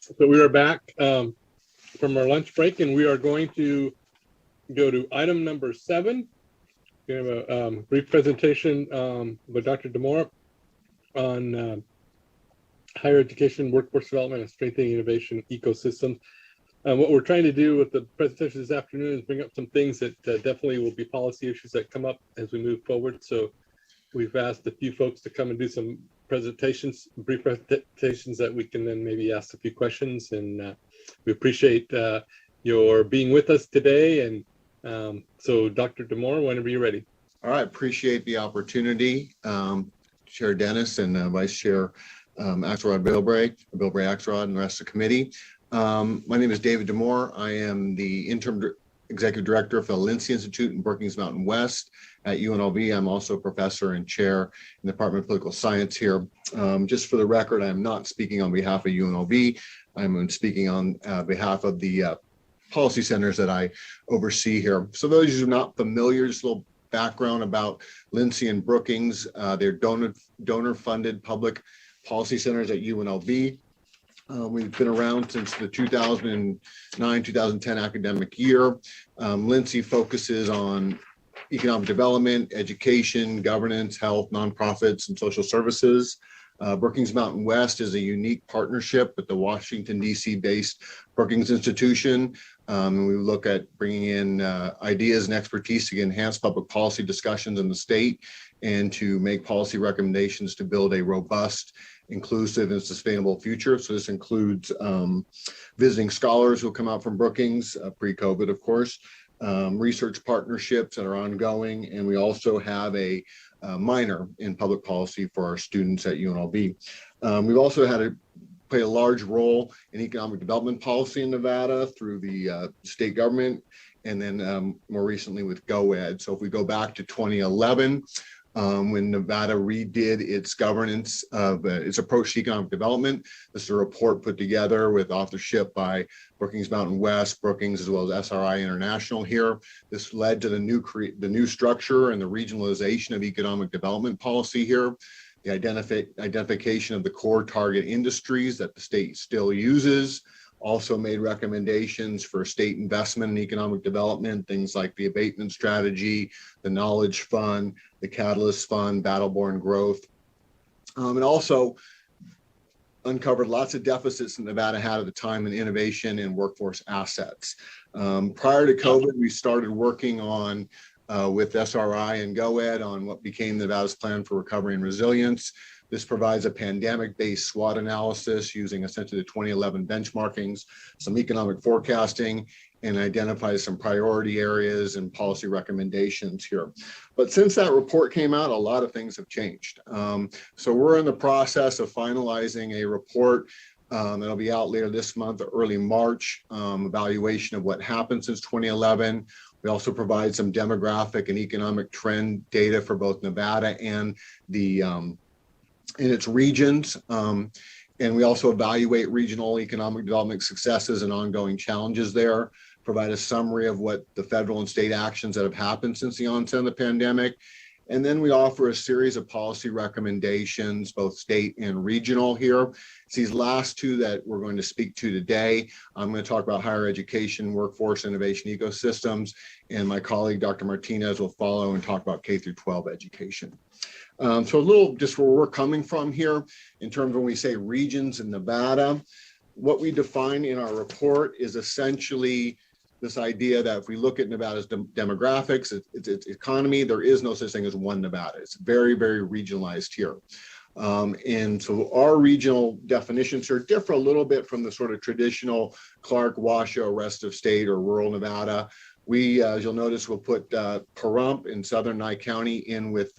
So we are back from our lunch break, and we are going to go to item number 7. We have a brief presentation by Dr. Demore on higher education, workforce development, and strengthening innovation ecosystems. What we're trying to do with the presentation this afternoon is bring up some things that definitely will be policy issues that come up as we move forward. So we've asked a few folks to come and do some presentations, brief presentations that we can then maybe ask a few questions. And we appreciate your being with us today. And so Dr. Demore, whenever you're ready. All right, appreciate the opportunity. Chair Dennis and Vice Chair Axelrod Bilbray-Axelrod, and the rest of the committee. My name is David Demore. I am the Interim Executive Director for the Lindsay Institute in Brookings Mountain West at UNLV. I'm also a professor and chair in the Department of Political Science here. Just for the record, I am not speaking on behalf of UNLV. I'm speaking on behalf of the policy centers that I oversee here. So those of you who are not familiar, just a little background about Lindsay and Brookings. They're donor-funded public policy centers at UNLV. We've been around since the 2009-2010 academic year. Lindsay focuses on economic development, education, governance, health, nonprofits, and social services. Brookings Mountain West is a unique partnership with the Washington, D.C. based Brookings Institution. And we look at bringing in ideas and expertise to enhance public policy discussions in the state and to make policy recommendations to build a robust, inclusive, and sustainable future. So this includes visiting scholars who come out from Brookings, pre-COVID, of course, research partnerships that are ongoing, and we also have a minor in public policy for our students at UNLV. We've also had to play a large role in economic development policy in Nevada through the state government, and then more recently with GoEd. So if we go back to 2011, when Nevada redid its governance of its approach to economic development. This is a report put together with authorship by Brookings Mountain West, Brookings, as well as SRI International here. This led to the new structure and the regionalization of economic development policy here, the identification of the core target industries that the state still uses. Also made recommendations for state investment in economic development, things like the abatement strategy, the knowledge fund, the catalyst fund, battle-born growth, and also uncovered lots of deficits that Nevada had at the time in innovation and workforce assets. Prior to COVID, we started working on with SRI and GoEd on what became Nevada's Plan for Recovery and Resilience. This provides a pandemic-based SWOT analysis using essentially the 2011 benchmarkings, some economic forecasting, and identifies some priority areas and policy recommendations here. But since that report came out, a lot of things have changed. So we're in the process of finalizing a report that'll be out later this month or early March, evaluation of what happened since 2011. We also provide some demographic and economic trend data for both Nevada and the in its regions. And we also evaluate regional economic development successes and ongoing challenges there, provide a summary of what the federal and state actions that have happened since the onset of the pandemic. And then we offer a series of policy recommendations, both state and regional here. It's these last two that we're going to speak to today. I'm going to talk about higher education, workforce, innovation ecosystems, and my colleague, Dr. Martinez, will follow and talk about K through 12 education. So a little just where we're coming from here in terms of when we say regions in Nevada, what we define in our report is essentially this idea that if we look at Nevada's demographics, its economy, there is no such thing as one Nevada. It's very, very regionalized here. And so our regional definitions here differ a little bit from the sort of traditional Clark, Washoe, rest of state or rural Nevada. We, as you'll notice, we'll put Pahrump in southern Nye County in with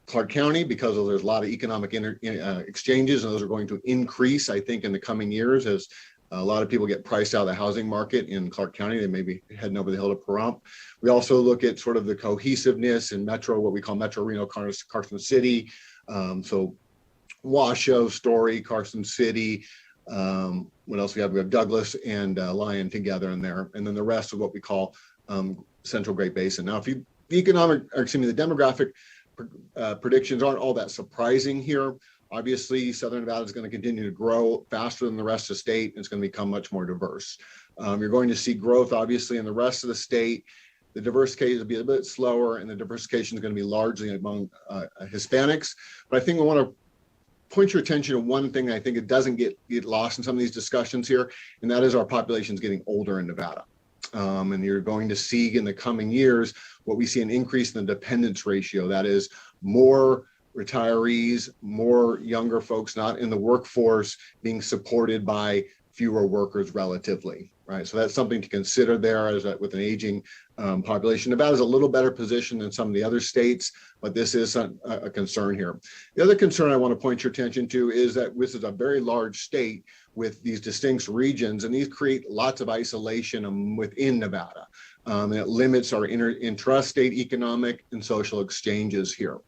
Clark County because there's a lot of economic exchanges, and those are going to increase, I think, in the coming years as a lot of people get priced out of the housing market in Clark County. They may be heading over the hill to Pahrump. We also look at sort of the cohesiveness in metro, what we call Metro Reno, Carson City. So Washoe, Story, Carson City. What else we have? We have Douglas and Lyon together in there. And then the rest of what we call Central Great Basin. Now, if you, the demographic predictions aren't all that surprising here. Obviously, Southern Nevada is going to continue to grow faster than the rest of the state, and it's going to become much more diverse. You're going to see growth, obviously, in the rest of the state. The diversification will be a bit slower, and the diversification is going to be largely among Hispanics. But I think I want to point your attention to one thing I think it doesn't get lost in some of these discussions here, and that is our population is getting older in Nevada. And you're going to see in the coming years what we see an increase in the dependence ratio. That is more retirees, more younger folks not in the workforce being supported by fewer workers relatively, right? So that's something to consider there as with an aging population. Nevada is a little better positioned than some of the other states, but this is a concern here. The other concern I want to point your attention to is that this is a very large state with these distinct regions, and these create lots of isolation within Nevada. And it limits our intrastate economic and social exchanges here.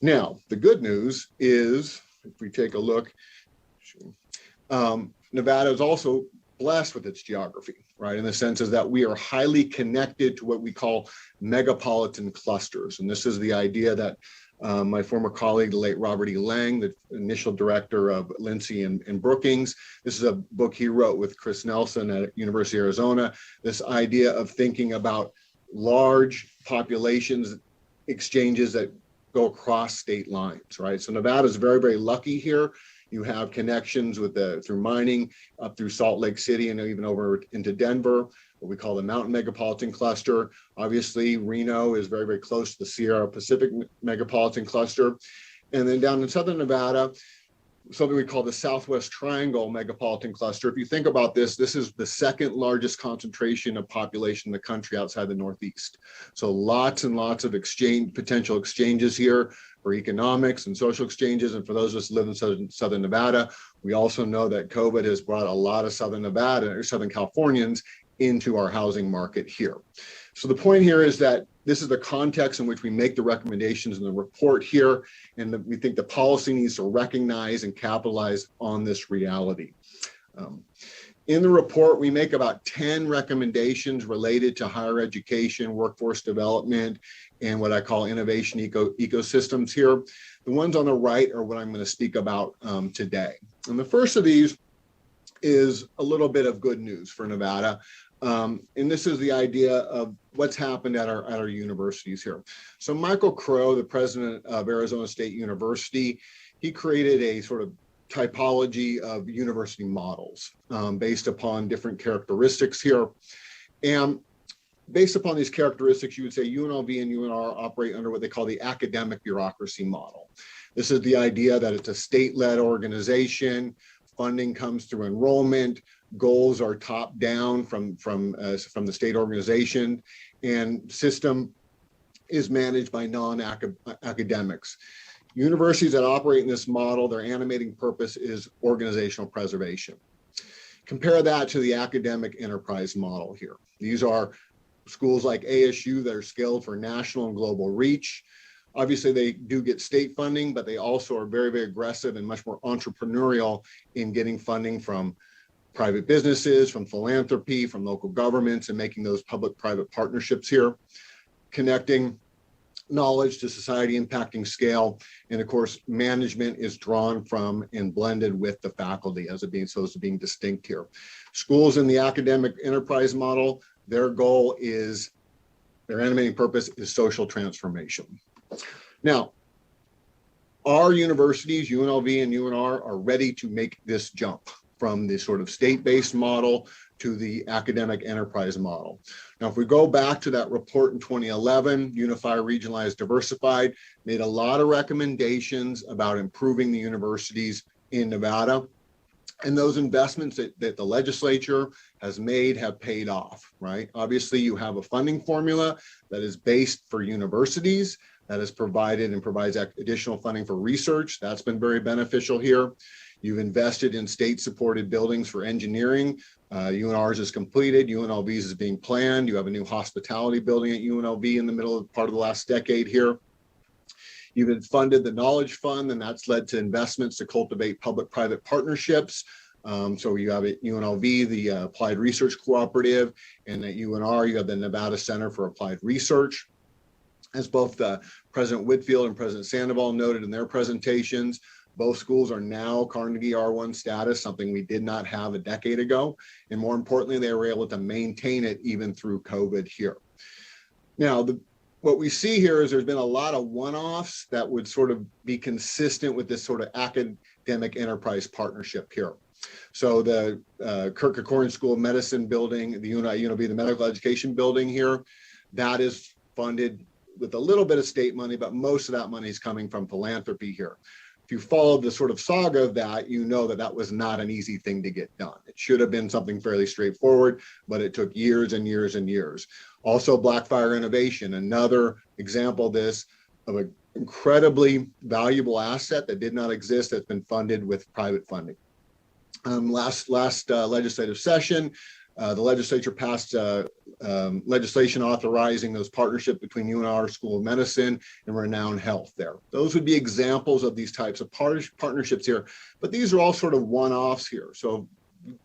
Now, the good news is, if we take a look, Nevada is also blessed with its geography, right? In the sense is that we are highly connected to what we call megapolitan clusters. And this is the idea that my former colleague, the late Robert E. Lang, the initial director of Lindsay and Brookings, this is a book he wrote with Chris Nelson at University of Arizona, this idea of thinking about large populations, exchanges that go across state lines, right? So Nevada is very, very lucky here. You have connections with through mining up through Salt Lake City and even over into Denver, what we call the Mountain Megapolitan Cluster. Obviously, Reno is very, very close to the Sierra Pacific Megapolitan Cluster. And then down in Southern Nevada, something we call the Southwest Triangle Megapolitan Cluster. If you think about this, this is the second largest concentration of population in the country outside the Northeast. So lots and lots of potential exchanges here for economics and social exchanges. And for those of us who live in Southern Nevada, we also know that COVID has brought a lot of Southern Nevada or Southern Californians into our housing market here. So the point here is that this is the context in which we make the recommendations in the report here, and we think the policy needs to recognize and capitalize on this reality. In the report, we make about 10 recommendations related to higher education, workforce development, and what I call innovation ecosystems here. The ones on the right are what I'm going to speak about today. And the first of these is a little bit of good news for Nevada. And this is the idea of what's happened at our universities here. So Michael Crow, the president of Arizona State University, he created a sort of typology of university models based upon different characteristics here. And based upon these characteristics, you would say UNLV and UNR operate under what they call the academic bureaucracy model. This is the idea that it's a state-led organization. Funding comes through enrollment. Goals are top down from the state organization, and system is managed by non-academics. Universities that operate in this model, their animating purpose is organizational preservation. Compare that to the academic enterprise model here. These are schools like ASU that are scaled for national and global reach. Obviously, they do get state funding, but they also are very, very aggressive and much more entrepreneurial in getting funding from private businesses, from philanthropy, from local governments, and making those public-private partnerships here, connecting knowledge to society impacting scale. And of course, management is drawn from and blended with the faculty as being distinct here. Schools in the academic enterprise model, their goal is, their animating purpose is social transformation. Now, our universities, UNLV and UNR, are ready to make this jump from the sort of state-based model to the academic enterprise model. Now, if we go back to that report in 2011, Unify, Regionalize, Diversified, made a lot of recommendations about improving the universities in Nevada. And those investments that the legislature has made have paid off, right? Obviously, you have a funding formula that is based for universities, that is provided and provides additional funding for research. That's been very beneficial here. You've invested in state-supported buildings for engineering. UNR's is completed. UNLV's is being planned. You have a new hospitality building at UNLV in the middle of part of the last decade here. You've funded the Knowledge Fund, and that's led to investments to cultivate public-private partnerships. So you have at UNLV, the Applied Research Cooperative, and at UNR, you have the Nevada Center for Applied Research. As both President Whitfield and President Sandoval noted in their presentations, Both schools are now Carnegie R1 status, something we did not have a decade ago. And more importantly, they were able to maintain it even through COVID here. Now, what we see here is there's been a lot of one-offs that would sort of be consistent with this sort of academic enterprise partnership here. So the Kirk Kerkorian School of Medicine building, the UNLV, the medical education building here, that is funded with a little bit of state money, but most of that money is coming from philanthropy here. If you followed the sort of saga of that, you know that that was not an easy thing to get done. It should have been something fairly straightforward, but it took years and years and years. Also, Blackfire Innovation, another example of this, of an incredibly valuable asset that did not exist, that's been funded with private funding. Last legislative session, the legislature passed legislation authorizing those partnerships between UNR School of Medicine and Renown Health there. Those would be examples of these types of partnerships here, but these are all sort of one-offs here. So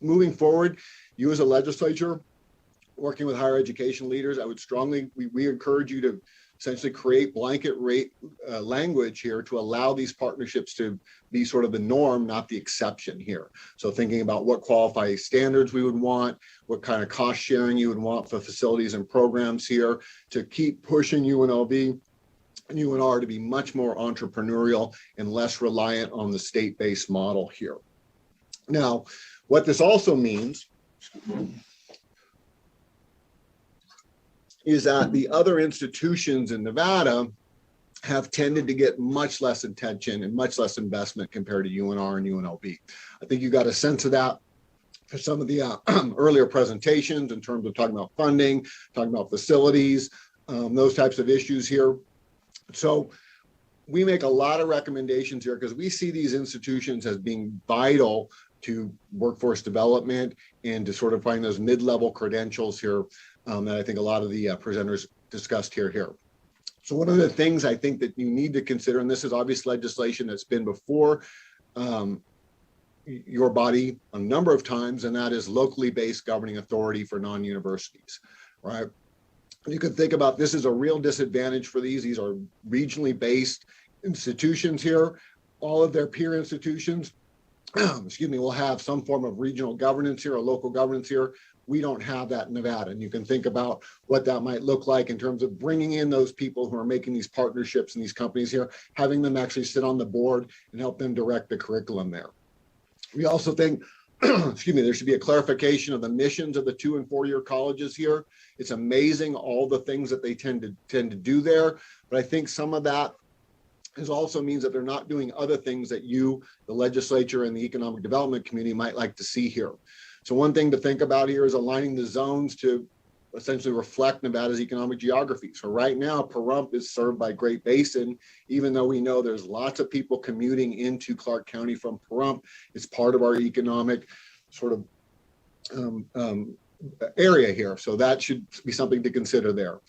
moving forward, you as a legislature, working with higher education leaders, I would strongly, we encourage you to essentially create blanket rate language here to allow these partnerships to be sort of the norm, not the exception here. So thinking about what qualifying standards we would want, what kind of cost sharing you would want for facilities and programs here to keep pushing UNLV and UNR to be much more entrepreneurial and less reliant on the state-based model here. Now, what this also means is that the other institutions in Nevada have tended to get much less attention and much less investment compared to UNR and UNLV. I think you got a sense of that for some of the earlier presentations in terms of talking about funding, talking about facilities, those types of issues here. So we make a lot of recommendations here because we see these institutions as being vital to workforce development and to sort of find those mid-level credentials here that I think a lot of the presenters discussed here. So one of the things I think that you need to consider, and this is obvious legislation that's been before your body a number of times, and that is locally based governing authority for non-universities, right? You could think about this as a real disadvantage for these. These are regionally based institutions here. All of their peer institutions, excuse me, will have some form of regional governance here or local governance here. We don't have that in Nevada. And you can think about what that might look like in terms of bringing in those people who are making these partnerships and these companies here, having them actually sit on the board and help them direct the curriculum there. We also think, excuse me, there should be a clarification of the missions of the 2- and 4-year colleges here. It's amazing all the things that they tend to do there. But I think some of that also means that they're not doing other things that you, the legislature and the economic development community might like to see here. So one thing to think about here is aligning the zones to essentially reflect Nevada's economic geography. So right now, Pahrump is served by Great Basin, even though we know there's lots of people commuting into Clark County from Pahrump. It's part of our economic sort of area here. So that should be something to consider there,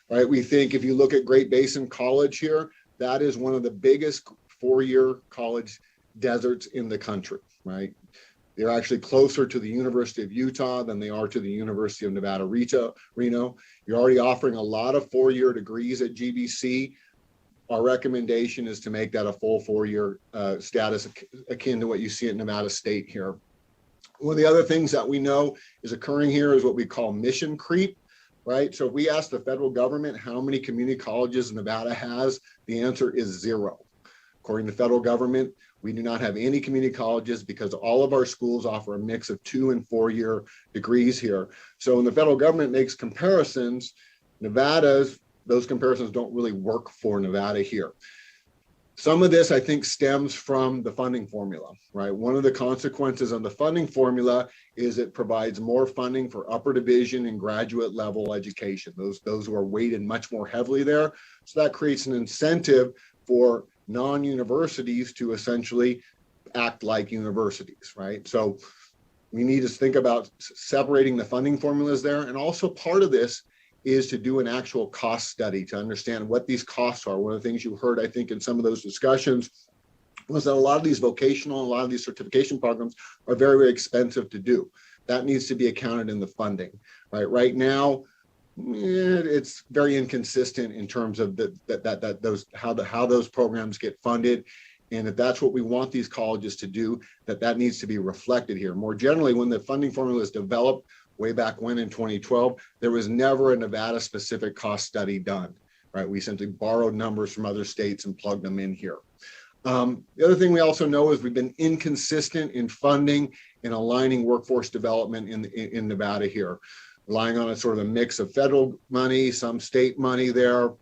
right? We think if you look at Great Basin College here, that is one of the biggest 4-year college deserts in the country, right? They're actually closer to the University of Utah than they are to the University of Nevada, Reno. You're already offering a lot of 4-year degrees at GBC. Our recommendation is to make that a full 4-year status akin to what you see at Nevada State here. One of the other things that we know is occurring here is what we call mission creep, right? So if we ask the federal government how many community colleges Nevada has, the answer is 0. According to the federal government, we do not have any community colleges because all of our schools offer a mix of 2- and 4-year degrees here. So when the federal government makes comparisons, those comparisons don't really work for Nevada here. Some of this, I think, stems from the funding formula, right? One of the consequences of the funding formula is it provides more funding for upper division and graduate level education, those who are weighted much more heavily there. So that creates an incentive for non-universities to essentially act like universities, right? So we need to think about separating the funding formulas there. And also part of this is to do an actual cost study to understand what these costs are. One of the things you heard, I think, in some of those discussions was that a lot of these vocational, a lot of these certification programs are very, very expensive to do. That needs to be accounted in the funding, right? Right now, it's very inconsistent in terms of how those programs get funded. And if that's what we want these colleges to do, that needs to be reflected here. More generally, when the funding formula was developed way back when in 2012, there was never a Nevada specific cost study done, right? We simply borrowed numbers from other states and plugged them in here. The other thing we also know is we've been inconsistent in funding and aligning workforce development in Nevada here, relying on a sort of a mix of federal money, some state money there.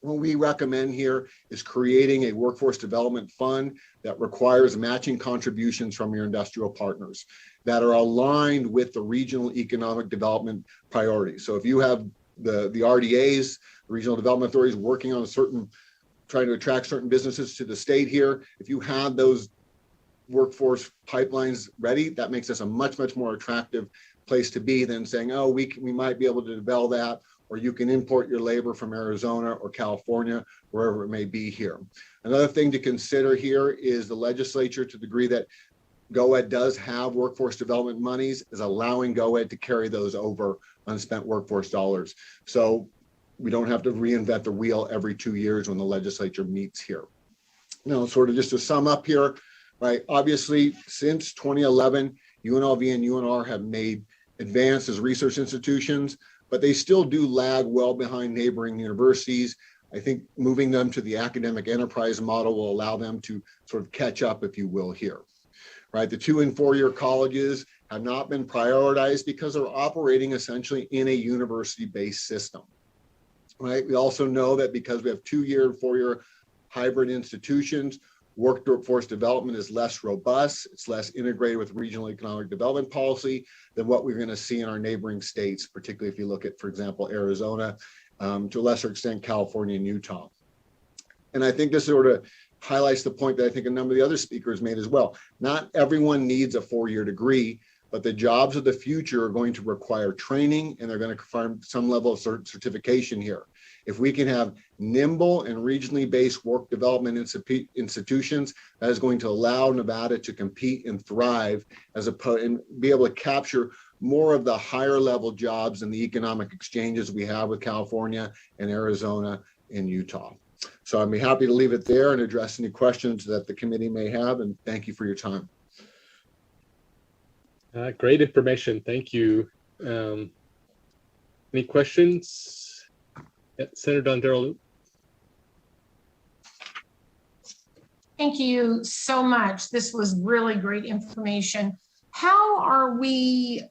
What we recommend here is creating a workforce development fund that requires matching contributions from your industrial partners that are aligned with the regional economic development priorities. So if you have the RDAs, the regional development authorities, working on trying to attract certain businesses to the state here, if you have those workforce pipelines ready, that makes us a much, much more attractive place to be than saying, oh, we might be able to develop that, or you can import your labor from Arizona or California, wherever it may be here. Another thing to consider here is the legislature, to the degree that GOED does have workforce development monies, is allowing GOED to carry those over unspent workforce dollars. So we don't have to reinvent the wheel every 2 years when the legislature meets here. Now, sort of just to sum up here, right? Obviously, since 2011, UNLV and UNR have made advanced as research institutions, but they still do lag well behind neighboring universities. I think moving them to the academic enterprise model will allow them to sort of catch up, if you will, here, right? The 2- and 4-year colleges have not been prioritized because they're operating essentially in a university-based system, right? We also know that because we have 2-year and 4-year hybrid institutions, workforce development is less robust. It's less integrated with regional economic development policy than what we're going to see in our neighboring states, particularly if you look at, for example, Arizona, to a lesser extent, California and Utah. And I think this sort of highlights the point that I think a number of the other speakers made as well. Not everyone needs a 4-year degree, but the jobs of the future are going to require training, and they're going to require some level of certification here. If we can have nimble and regionally based work development institutions, that is going to allow Nevada to compete and thrive and be able to capture more of the higher level jobs and the economic exchanges we have with California and Arizona and Utah. So I'd be happy to leave it there and address any questions that the committee may have, and thank you for your time. Great information. Thank you. Any questions? Senator Dondarello. Thank you so much. This was really great information. How are we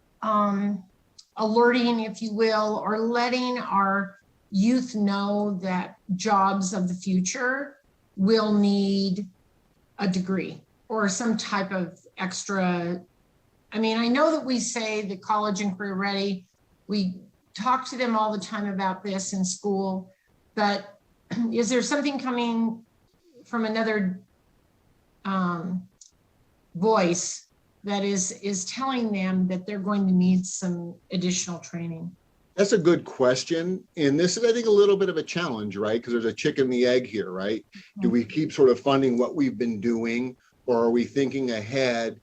alerting, if you will, or letting our youth know that jobs of the future will need a degree or some type of extra? I mean, I know that we say the college and career ready, we talk to them all the time about this in school, but is there something coming from another voice that is telling them that they're going to need some additional training? That's a good question. And this is, I think, a little bit of a challenge, right? Because there's a chicken and the egg here, right? Mm-hmm. Do we keep sort of funding what we've been doing, or are we thinking ahead?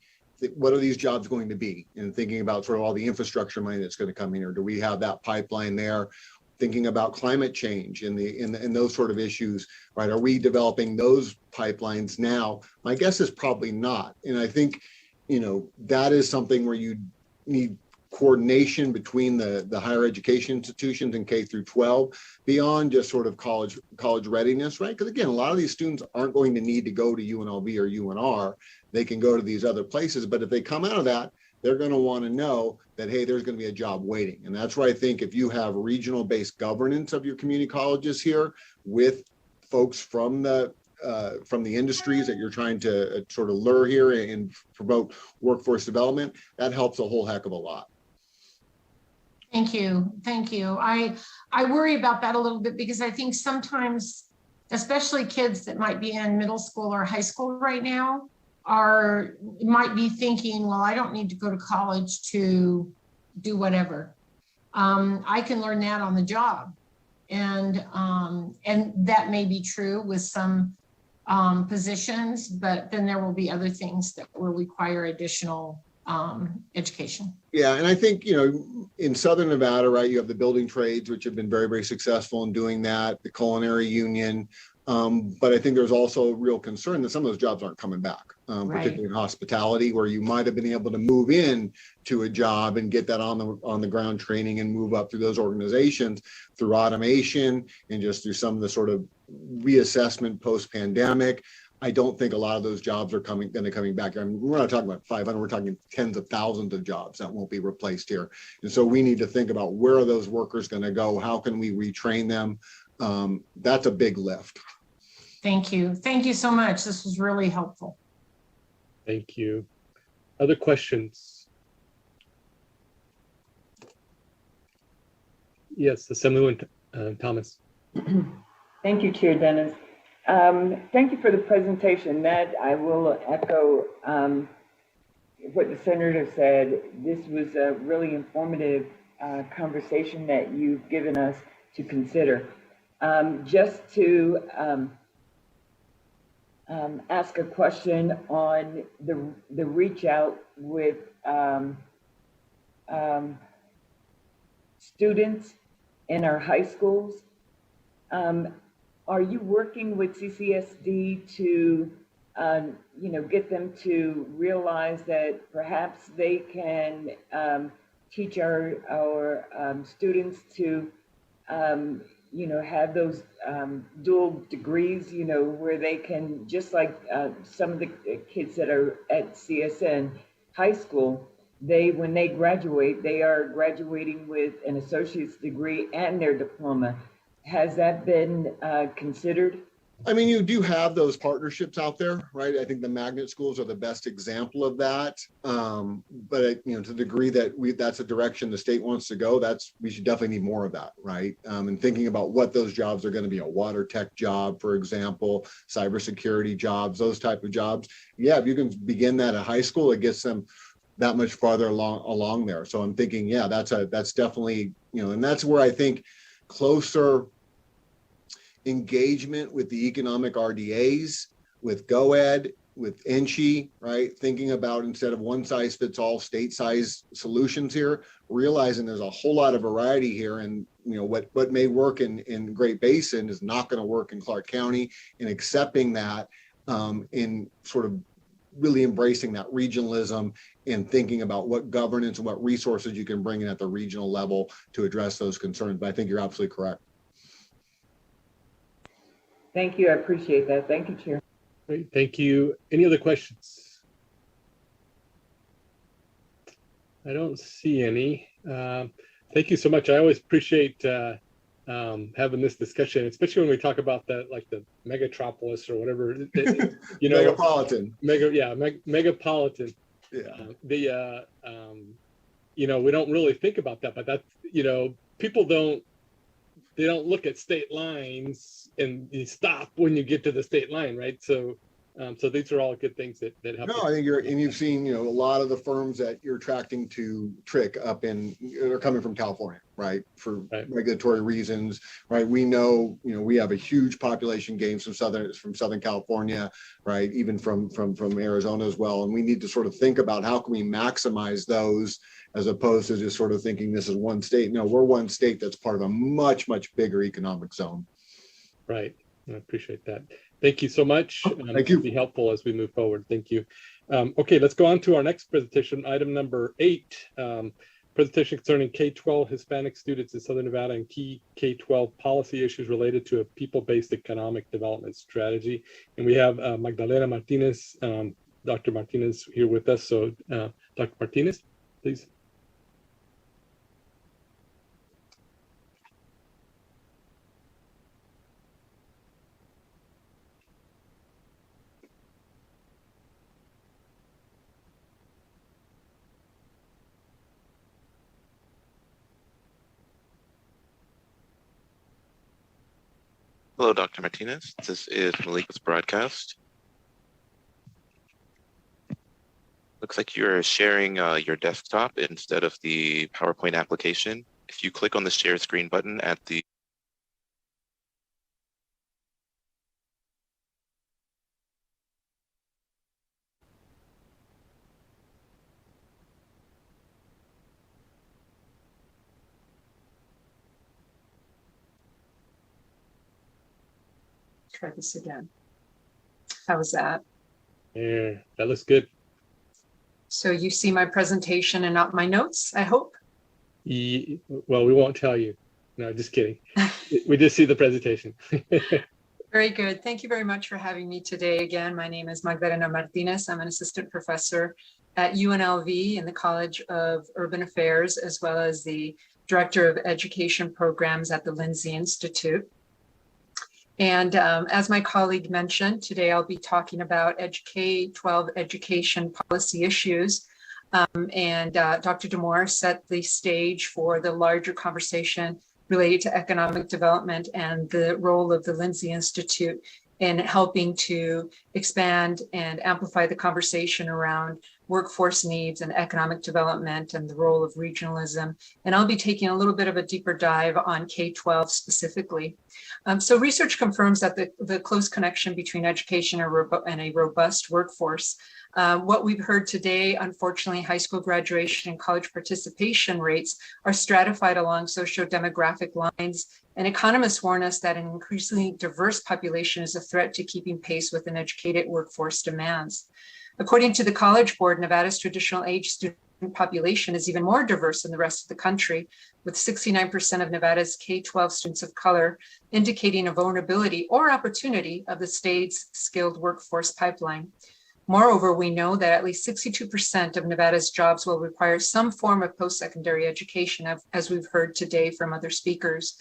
What are these jobs going to be, and thinking about sort of all the infrastructure money that's going to come in here? Do we have that pipeline there? Thinking about climate change and those sort of issues, right? Are we developing those pipelines now? My guess is probably not. And I think, that is something where you need coordination between the higher education institutions and K through 12 beyond just sort of college readiness, right? Because again, a lot of these students aren't going to need to go to UNLV or UNR. They can go to these other places, but if they come out of that, they're going to want to know that, hey, there's going to be a job waiting. And that's where I think if you have regional based governance of your community colleges here with folks from the industries that you're trying to sort of lure here and promote workforce development, that helps a whole heck of a lot. Thank you. Thank you. I worry about that a little bit because I think sometimes, especially kids that might be in middle school or high school right now, might be thinking, well, I don't need to go to college to do whatever. I can learn that on the job. And that may be true with some positions, but then there will be other things that will require additional education. Yeah, and I think, in Southern Nevada, right, you have the building trades, which have been very, very successful in doing that, the culinary union, But I think there's also a real concern that some of those jobs aren't coming back, particularly in hospitality, where you might have been able to move in to a job and get that on the ground training and move up through those organizations through automation and just through some of the sort of reassessment post-pandemic. I don't think a lot of those jobs are coming back. I mean, we're not talking about 500, we're talking tens of thousands of jobs that won't be replaced here. And so we need to think about where are those workers going to go? How can we retrain them? That's a big lift. Thank you. Thank you so much. This was really helpful. Thank you. Other questions? Yes, Assemblywoman Thomas. Thank you, Chair Dennis. Thank you for the presentation. Matt, I will echo what the Senator said. This was a really informative conversation that you've given us to consider. Just to ask a question on the reach out with students in our high schools. Are you working with CCSD to, get them to realize that perhaps they can teach our students to, have those dual degrees, where they can, just like some of the kids that are at CSN high school, when they graduate, they are graduating with an associate's degree and their diploma. Has that been considered? I mean, you do have those partnerships out there, right? I think the magnet schools are the best example of that. But to the degree that that's a direction the state wants to go, we should definitely need more of that, right? And thinking about what those jobs are going to be, a water tech job, for example, cybersecurity jobs, those type of jobs. Yeah, if you can begin that at high school, it gets them that much farther along there. So I'm thinking, yeah, that's definitely, and that's where I think closer engagement with the economic RDAs, with GoEd, with NSHE, right? Thinking about, instead of one size fits all state size solutions here, realizing there's a whole lot of variety here, and what may work in Great Basin is not going to work in Clark County, and accepting that in sort of really embracing that regionalism and thinking about what governance and what resources you can bring in at the regional level to address those concerns. But I think you're absolutely correct. Thank you. I appreciate that. Thank you, Chair. Great. Thank you. Any other questions? I don't see any. Thank you so much. I always appreciate having this discussion, especially when we talk about the megatropolis or whatever. Megapolitan. Megapolitan. Yeah. We don't really think about that, but that's, people don't look at state lines and you stop when you get to the state line, right? So these are all good things that help. No, I think you've seen, a lot of the firms that you're attracting to TRIC are coming from California, right? For regulatory reasons, right? We know, we have a huge population gains from Southern California, right? Even from Arizona as well. And we need to sort of think about how can we maximize those, as opposed to just sort of thinking this is one state. No, we're one state that's part of a much, much bigger economic zone. Right. I appreciate that. Thank you so much. Thank you. Be helpful as we move forward. Thank you. Okay, let's go on to our next presentation, item number 8, presentation concerning K-12 Hispanic students in Southern Nevada and key K-12 policy issues related to a people-based economic development strategy. And we have Magdalena Martinez, Dr. Martinez here with us. So Dr. Martinez, please. Hello, Dr. Martinez. This is Malika's broadcast. Looks like you're sharing your desktop instead of the PowerPoint application. If you click on the share screen button at the try this again. How's that? Yeah, that looks good. So you see my presentation and not my notes, I hope? Well, we won't tell you. No, just kidding. We just see the presentation. Very good. Thank you very much for having me today. Again, my name is Magdalena Martinez. I'm an assistant professor at UNLV in the College of Urban Affairs, as well as the Director of Education Programs at the Lindsay Institute. And as my colleague mentioned, today I'll be talking about K-12 education policy issues. Dr. Damore set the stage for the larger conversation related to economic development and the role of the Lindsay Institute in helping to expand and amplify the conversation around workforce needs and economic development and the role of regionalism. And I'll be taking a little bit of a deeper dive on K-12 specifically. So research confirms that the close connection between education and a robust workforce. What we've heard today, unfortunately, high school graduation and college participation rates are stratified along socio-demographic lines, and economists warn us that an increasingly diverse population is a threat to keeping pace with an educated workforce demands. According to the College Board, Nevada's traditional age student population is even more diverse than the rest of the country, with 69% of Nevada's K-12 students of color indicating a vulnerability or opportunity of the state's skilled workforce pipeline. Moreover, we know that at least 62% of Nevada's jobs will require some form of post-secondary education, as we've heard today from other speakers.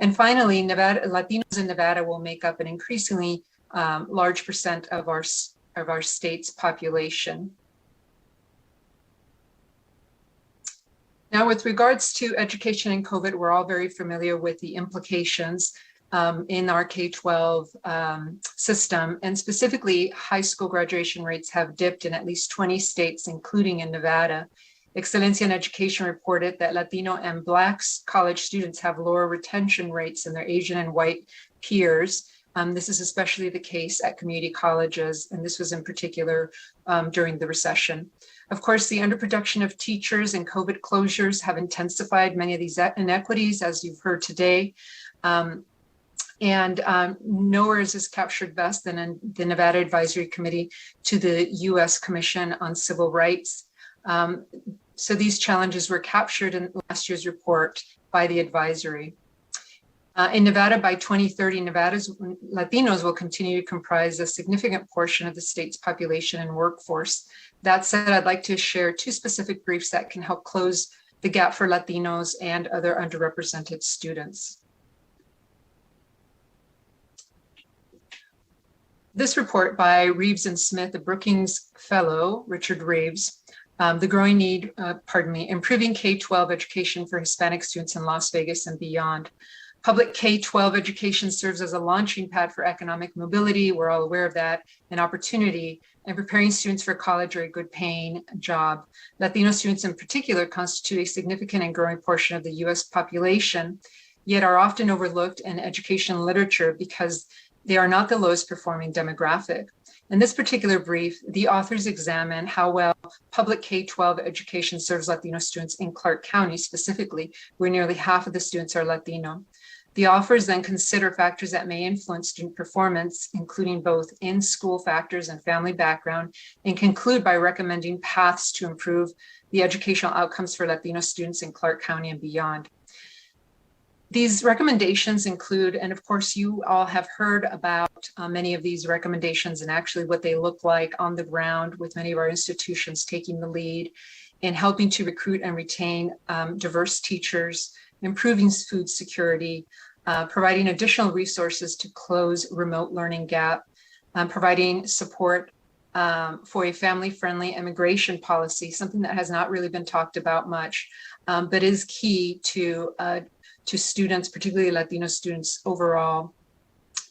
And finally, Latinos in Nevada will make up an increasingly large percent of our state's population. Now, with regards to education and COVID, we're all very familiar with the implications in our K-12 system, and specifically high school graduation rates have dipped in at least 20 states, including in Nevada. Excelencia in Education reported that Latino and Black college students have lower retention rates than their Asian and white peers. This is especially the case at community colleges, and this was in particular during the recession. Of course, the underproduction of teachers and COVID closures have intensified many of these inequities, as you've heard today. Nowhere is this captured best than in the Nevada Advisory Committee to the U.S. Commission on Civil Rights. So these challenges were captured in last year's report by the advisory. In Nevada, by 2030, Nevada's Latinos will continue to comprise a significant portion of the state's population and workforce. That said, I'd like to share two specific briefs that can help close the gap for Latinos and other underrepresented students. This report by Reeves and Smith, a Brookings Fellow, Richard Reeves, the growing need, improving K-12 education for Hispanic students in Las Vegas and beyond. Public K-12 education serves as a launching pad for economic mobility. We're all aware of that, an opportunity, and preparing students for college or a good paying job. Latino students in particular constitute a significant and growing portion of the US population, yet are often overlooked in education literature because they are not the lowest performing demographic. In this particular brief, the authors examine how well public K-12 education serves Latino students in Clark County specifically, where nearly half of the students are Latino. The authors then consider factors that may influence student performance, including both in-school factors and family background, and conclude by recommending paths to improve the educational outcomes for Latino students in Clark County and beyond. These recommendations include, and of course you all have heard about many of these recommendations and actually what they look like on the ground, with many of our institutions taking the lead in helping to recruit and retain diverse teachers, improving food security, providing additional resources to close remote learning gap, providing support for a family-friendly immigration policy, something that has not really been talked about much, but is key to students, particularly Latino students overall,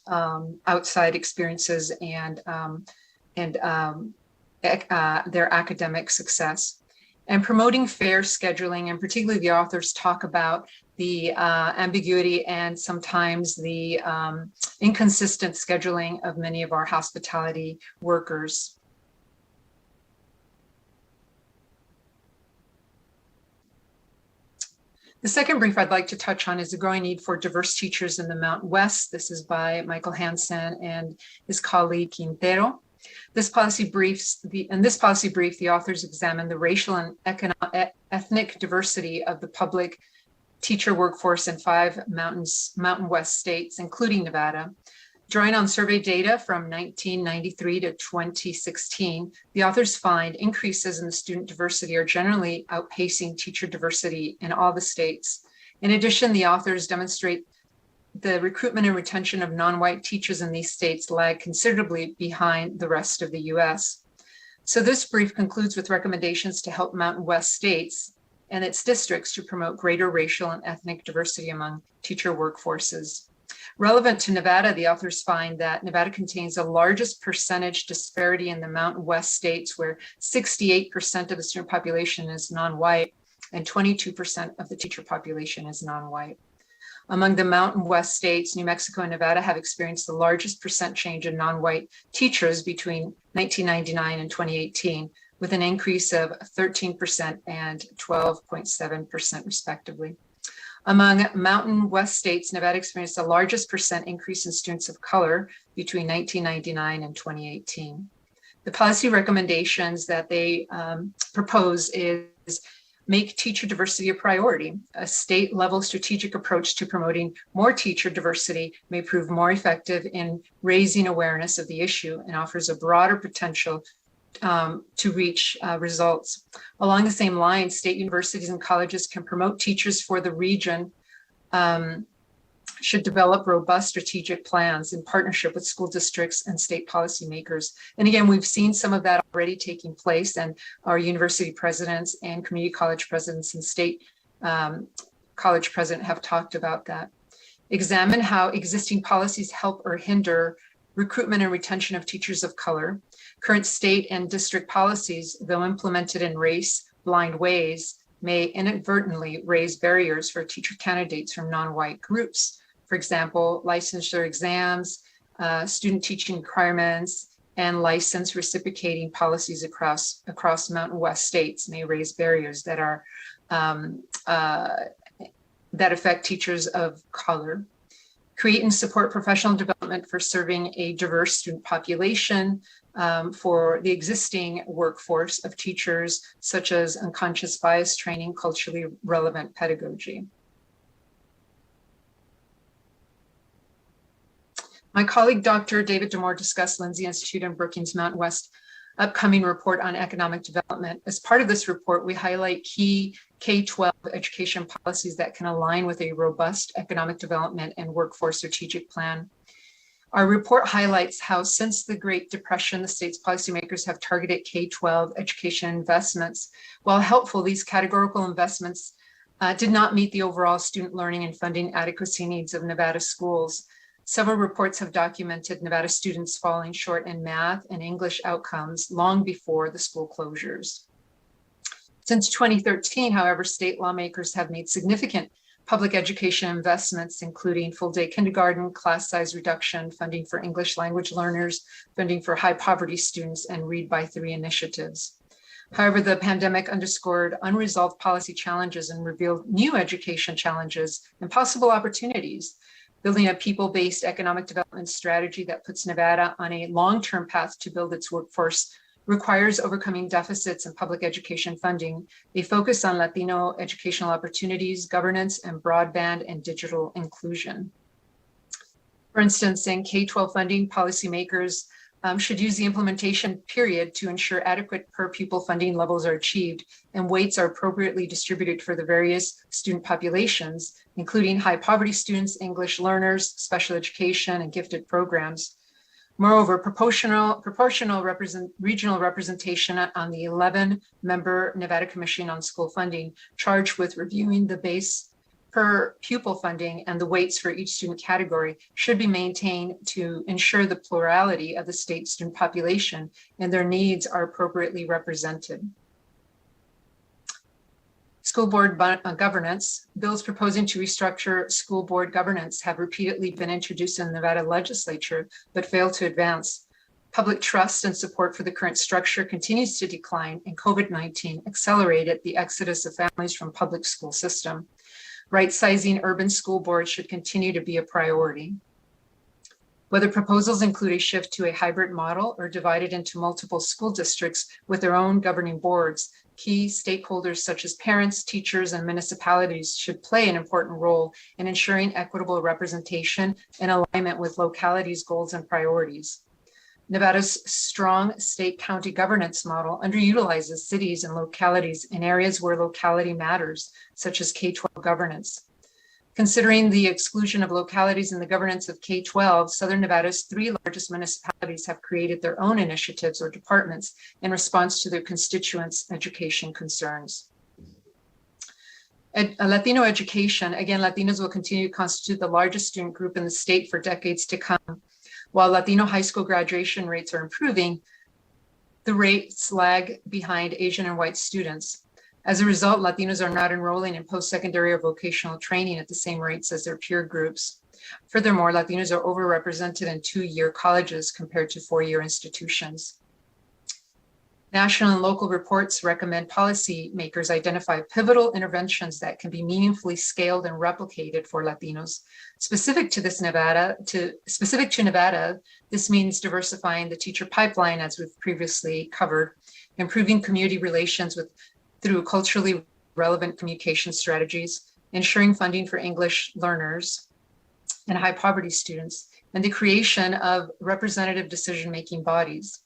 outside experiences and their academic success. And promoting fair scheduling, and particularly the authors talk about the ambiguity and sometimes the inconsistent scheduling of many of our hospitality workers. The second brief I'd like to touch on is the growing need for diverse teachers in the Mountain West. This is by Michael Hansen and his colleague Quintero. In this policy brief, the authors examine the racial and ethnic diversity of the public teacher workforce in 5 Mountain West states, including Nevada. Drawing on survey data from 1993 to 2016, the authors find increases in the student diversity are generally outpacing teacher diversity in all the states. In addition, the authors demonstrate the recruitment and retention of non-white teachers in these states lag considerably behind the rest of the US. So this brief concludes with recommendations to help Mountain West states and its districts to promote greater racial and ethnic diversity among teacher workforces. Relevant to Nevada, the authors find that Nevada contains the largest percentage disparity in the Mountain West states, where 68% of the student population is non-white and 22% of the teacher population is non-white. Among the Mountain West states, New Mexico and Nevada have experienced the largest percent change in non-white teachers between 1999 and 2018, with an increase of 13% and 12.7% respectively. Among Mountain West states, Nevada experienced the largest percent increase in students of color between 1999 and 2018. The policy recommendations that they propose is make teacher diversity a priority. A state-level strategic approach to promoting more teacher diversity may prove more effective in raising awareness of the issue and offers a broader potential to reach results. Along the same lines, state universities and colleges can promote teachers for the region, should develop robust strategic plans in partnership with school districts and state policymakers. And again, we've seen some of that already taking place, and our university presidents and community college presidents and state college president have talked about that. Examine how existing policies help or hinder recruitment and retention of teachers of color. Current state and district policies, though implemented in race-blind ways, may inadvertently raise barriers for teacher candidates from non-white groups. For example, licensure exams, student teaching requirements, and license reciprocating policies across Mountain West states may raise barriers that are that affect teachers of color. Create and support professional development for serving a diverse student population for the existing workforce of teachers, such as unconscious bias training, culturally relevant pedagogy. My colleague, Dr. David Damore, discussed Lindsay Institute and Brookings Mountain West upcoming report on economic development. As part of this report, we highlight key K-12 education policies that can align with a robust economic development and workforce strategic plan. Our report highlights how since the Great Depression, the state's policymakers have targeted K-12 education investments. While helpful, these categorical investments did not meet the overall student learning and funding adequacy needs of Nevada schools. Several reports have documented Nevada students falling short in math and English outcomes long before the school closures. Since 2013, however, state lawmakers have made significant public education investments, including full-day kindergarten, class size reduction, funding for English language learners, funding for high poverty students, and Read by 3 initiatives. However, the pandemic underscored unresolved policy challenges and revealed new education challenges and possible opportunities. Building a people-based economic development strategy that puts Nevada on a long-term path to build its workforce requires overcoming deficits in public education funding, a focus on Latino educational opportunities, governance, and broadband and digital inclusion. For instance, in K-12 funding, policymakers should use the implementation period to ensure adequate per pupil funding levels are achieved and weights are appropriately distributed for the various student populations, including high poverty students, English learners, special education, and gifted programs. Moreover, proportional regional representation on the 11-member Nevada Commission on School Funding, charged with reviewing the base per pupil funding and the weights for each student category, should be maintained to ensure the plurality of the state student population and their needs are appropriately represented. School board governance. Bills proposing to restructure school board governance have repeatedly been introduced in the Nevada Legislature, but failed to advance. Public trust and support for the current structure continues to decline, and COVID-19 accelerated the exodus of families from public school system. Right-sizing urban school boards should continue to be a priority. Whether proposals include a shift to a hybrid model or divided into multiple school districts with their own governing boards, key stakeholders such as parents, teachers, and municipalities should play an important role in ensuring equitable representation and alignment with localities' goals and priorities. Nevada's strong state-county governance model underutilizes cities and localities in areas where locality matters, such as K-12 governance. Considering the exclusion of localities in the governance of K-12, Southern Nevada's 3 largest municipalities have created their own initiatives or departments in response to their constituents' education concerns. Latino education, again, Latinos will continue to constitute the largest student group in the state for decades to come. While Latino high school graduation rates are improving, the rates lag behind Asian and white students. As a result, Latinos are not enrolling in post-secondary or vocational training at the same rates as their peer groups. Furthermore, Latinos are overrepresented in 2-year colleges compared to 4-year institutions. National and local reports recommend policymakers identify pivotal interventions that can be meaningfully scaled and replicated for Latinos. Specific to Nevada, this means diversifying the teacher pipeline, as we've previously covered, improving community relations through culturally relevant communication strategies, ensuring funding for English learners and high poverty students, and the creation of representative decision-making bodies.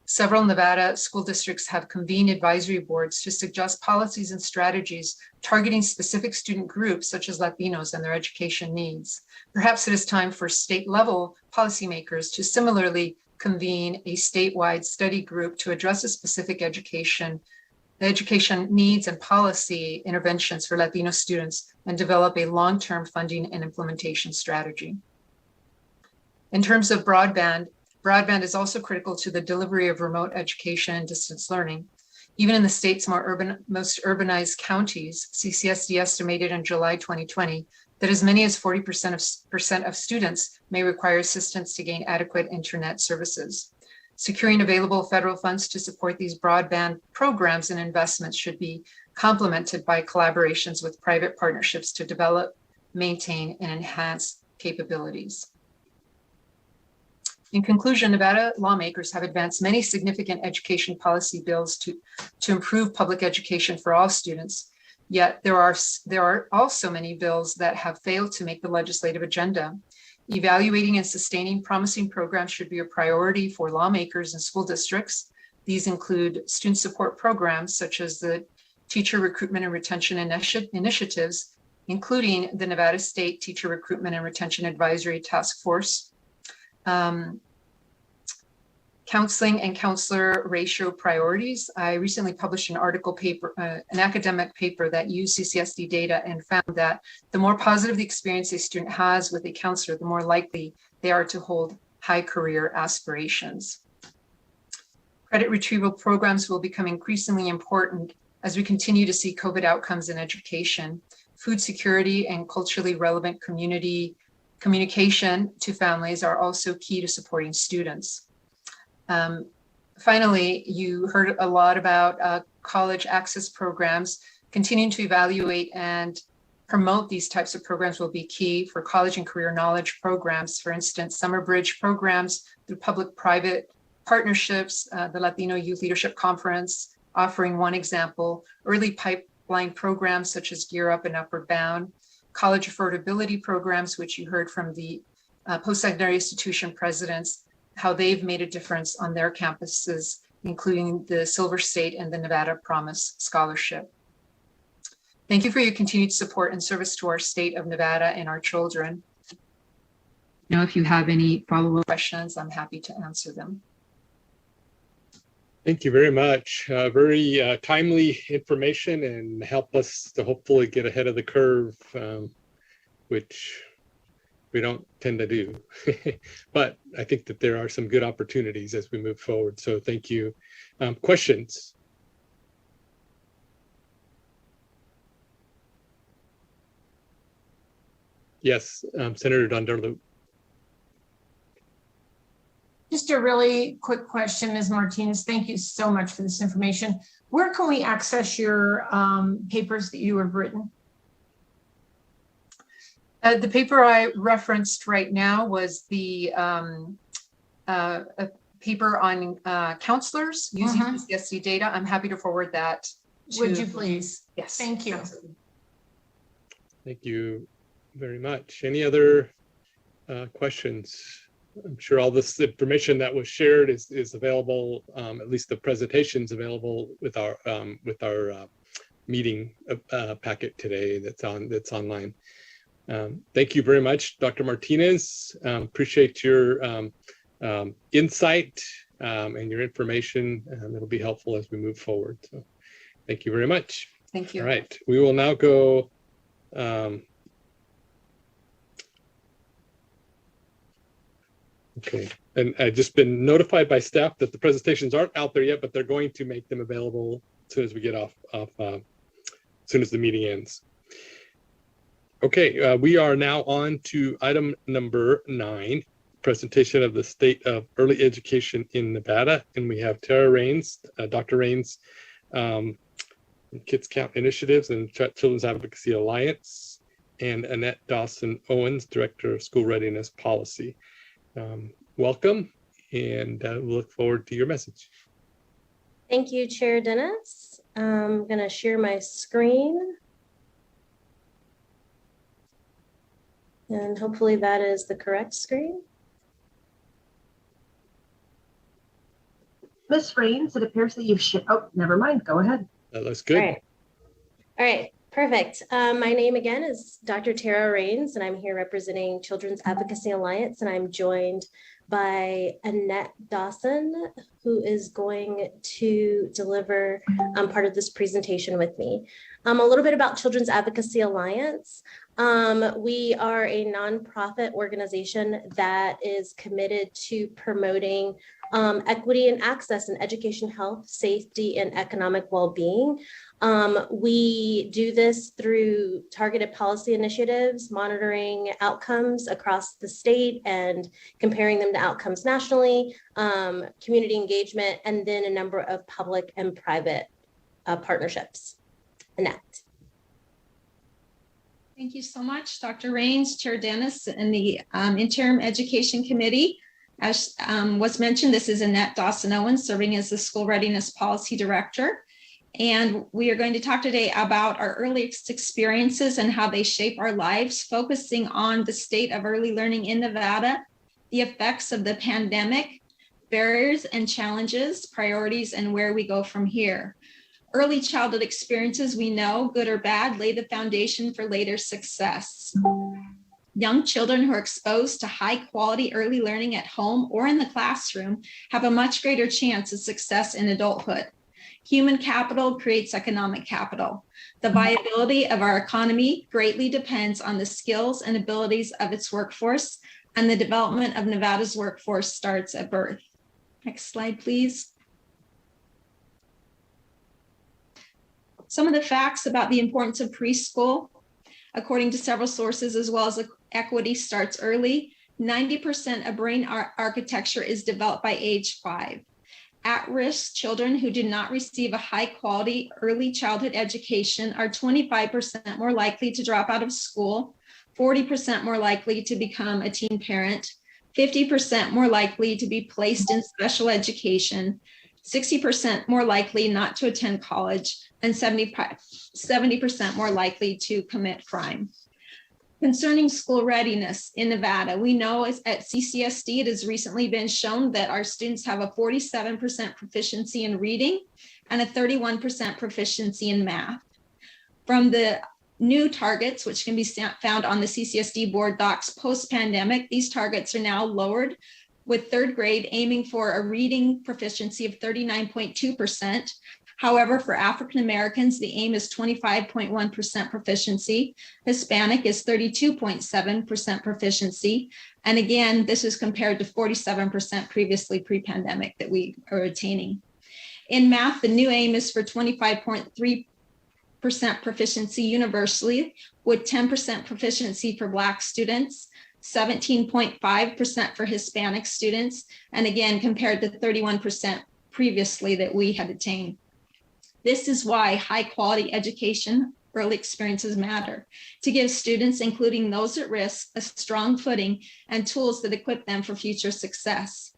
Several Nevada school districts have convened advisory boards to suggest policies and strategies targeting specific student groups such as Latinos and their education needs. Perhaps it is time for state-level policymakers to similarly convene a statewide study group to address a specific education needs and policy interventions for Latino students and develop a long-term funding and implementation strategy. In terms of broadband is also critical to the delivery of remote education and distance learning. Even in the state's most urbanized counties, CCSD estimated in July 2020 that as many as 40% of students may require assistance to gain adequate internet services. Securing available federal funds to support these broadband programs and investments should be complemented by collaborations with private partnerships to develop, maintain, and enhance capabilities. In conclusion, Nevada lawmakers have advanced many significant education policy bills to improve public education for all students. Yet there are also many bills that have failed to make the legislative agenda. Evaluating and sustaining promising programs should be a priority for lawmakers and school districts. These include student support programs such as the Teacher Recruitment and Retention Initiatives, including the Nevada State Teacher Recruitment and Retention Advisory Task Force, counseling and counselor ratio priorities. I recently published an academic paper that used CCSD data and found that the more positive the experience a student has with a counselor, the more likely they are to hold high career aspirations. Credit retrieval programs will become increasingly important as we continue to see COVID outcomes in education. Food security and culturally relevant communication to families are also key to supporting students. Finally, you heard a lot about college access programs. Continuing to evaluate and promote these types of programs will be key for college and career knowledge programs. For instance, summer bridge programs through public-private partnerships, the Latino Youth Leadership Conference offering one example, early pipeline programs such as Gear Up and Upward Bound, college affordability programs, which you heard from the post-secondary institution presidents, how they've made a difference on their campuses, including the Silver State and the Nevada Promise Scholarship. Thank you for your continued support and service to our state of Nevada and our children. Now, if you have any follow-up questions, I'm happy to answer them. Thank you very much. Very timely information and help us to hopefully get ahead of the curve, which we don't tend to do. But I think that there are some good opportunities as we move forward. So thank you. Questions? Yes, Senator Donderlu. Just a really quick question, Ms. Martinez. Thank you so much for this information. Where can we access your papers that you have written? The paper I referenced right now was the a paper on counselors using CSC data. I'm happy to forward that. Would you please? Yes. Thank you. Absolutely. Thank you very much. Any other questions? I'm sure all this information that was shared is available, at least the presentation's available with our meeting packet today that's online. Thank you very much, Dr. Martinez. Appreciate your insight and your information. It'll be helpful as we move forward. So thank you very much. Thank you. All right, we will now go okay, and I've just been notified by staff that the presentations aren't out there yet, but they're going to make them available as soon as we get off as soon as the meeting ends. Okay, we are now on to item number 9, presentation of the state of early education in Nevada. And we have Tara Rains, Dr. Rains, Kids Count Initiatives and Children's Advocacy Alliance, and Annette Dawson Owens, Director of School Readiness Policy. Welcome, and we'll look forward to your message. Thank you, Chair Dennis. I'm going to share my screen. And hopefully that is the correct screen. Ms. Rains, it appears that you've shared. Oh, never mind. Go ahead. That looks good. All right. Perfect. My name again is Dr. Tara Rains, and I'm here representing Children's Advocacy Alliance, and I'm joined by Annette Dawson, who is going to deliver part of this presentation with me. A little bit about Children's Advocacy Alliance. We are a nonprofit organization that is committed to promoting equity and access in education, health, safety, and economic well-being. We do this through targeted policy initiatives, monitoring outcomes across the state and comparing them to outcomes nationally, community engagement, and then a number of public and private partnerships. Annette. Thank you so much, Dr. Rains, Chair Dennis, and the Interim Education Committee. As was mentioned, this is Annette Dawson Owens, serving as the School Readiness Policy Director. And we are going to talk today about our earliest experiences and how they shape our lives, focusing on the state of early learning in Nevada, the effects of the pandemic, barriers and challenges, priorities, and where we go from here. Early childhood experiences, we know, good or bad, lay the foundation for later success. Young children who are exposed to high quality early learning at home or in the classroom have a much greater chance of success in adulthood. Human capital creates economic capital. The viability of our economy greatly depends on the skills and abilities of its workforce, and the development of Nevada's workforce starts at birth. Next slide, please. Some of the facts about the importance of preschool, according to several sources, as well as equity starts early. 90% of brain architecture is developed by age 5. At-risk children who do not receive a high-quality early childhood education are 25% more likely to drop out of school, 40% more likely to become a teen parent, 50% more likely to be placed in special education, 60% more likely not to attend college, and 70% more likely to commit crime. Concerning school readiness in Nevada, we know at CCSD, it has recently been shown that our students have a 47% proficiency in reading and a 31% proficiency in math. From the new targets, which can be found on the CCSD board docs post-pandemic, these targets are now lowered, with third grade aiming for a reading proficiency of 39.2%. However, for African Americans, the aim is 25.1% proficiency. Hispanic is 32.7% proficiency. And again, this is compared to 47% previously pre-pandemic that we are attaining. In math, the new aim is for 25.3% proficiency universally, with 10% proficiency for Black students, 17.5% for Hispanic students, and again, compared to 31% previously that we had attained. This is why high quality education early experiences matter to give students, including those at risk, a strong footing and tools that equip them for future success.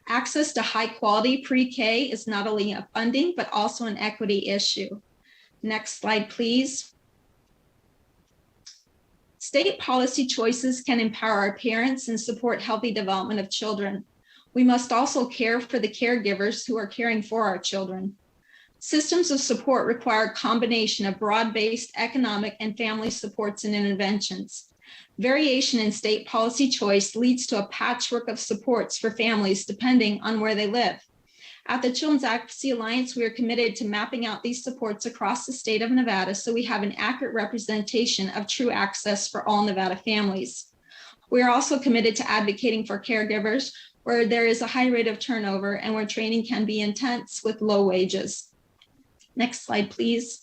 Access to high quality pre-K is not only a funding, but also an equity issue. Next slide, please. State policy choices can empower our parents and support healthy development of children. We must also care for the caregivers who are caring for our children. Systems of support require a combination of broad-based economic and family supports and interventions. Variation in state policy choice leads to a patchwork of supports for families depending on where they live. At the Children's Advocacy Alliance, we are committed to mapping out these supports across the state of Nevada so we have an accurate representation of true access for all Nevada families. We are also committed to advocating for caregivers where there is a high rate of turnover and where training can be intense with low wages. Next slide, please.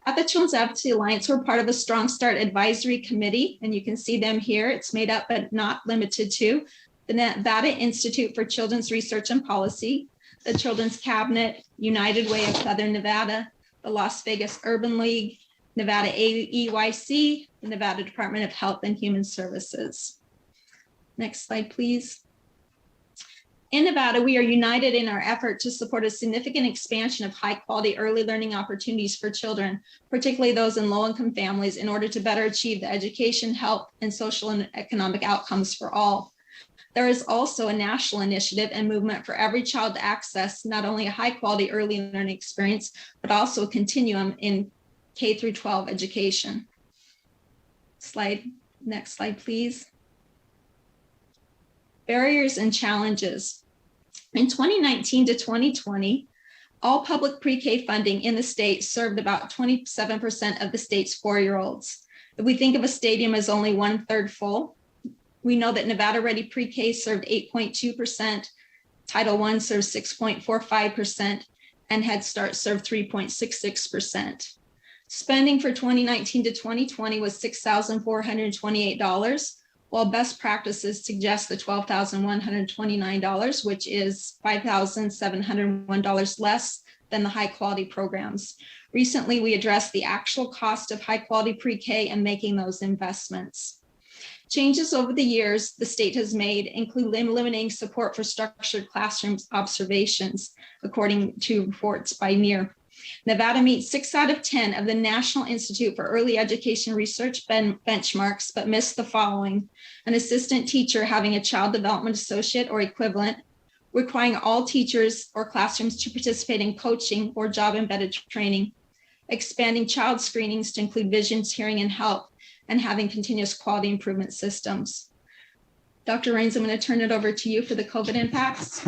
At the Children's Advocacy Alliance, we're part of a Strong Start Advisory Committee, and you can see them here. It's made up but not limited to the Nevada Institute for Children's Research and Policy, the Children's Cabinet, United Way of Southern Nevada, the Las Vegas Urban League, Nevada AEYC, the Nevada Department of Health and Human Services. Next slide, please. In Nevada, we are united in our effort to support a significant expansion of high-quality early learning opportunities for children, particularly those in low-income families, in order to better achieve the education, health, and social and economic outcomes for all. There is also a national initiative and movement for every child to access not only a high-quality early learning experience, but also a continuum in K through 12 education. Next slide, please. Barriers and challenges. In 2019 to 2020, all public pre-K funding in the state served about 27% of the state's 4-year-olds. If we think of a stadium as only 1/3 full, we know that Nevada Ready Pre-K served 8.2%, Title I served 6.45%, and Head Start served 3.66%. Spending for 2019 to 2020 was $6,428, while best practices suggest the $12,129, which is $5,701 less than the high quality programs. Recently, we addressed the actual cost of high quality pre-K and making those investments. Changes over the years the state has made include eliminating support for structured classroom observations, according to reports by NEAR. Nevada meets 6 out of 10 of the National Institute for Early Education Research benchmarks, but missed the following: an assistant teacher having a child development associate or equivalent, requiring all teachers or classrooms to participate in coaching or job-embedded training, expanding child screenings to include vision, hearing, and health, and having continuous quality improvement systems. Dr. Rains, I'm going to turn it over to you for the COVID impacts.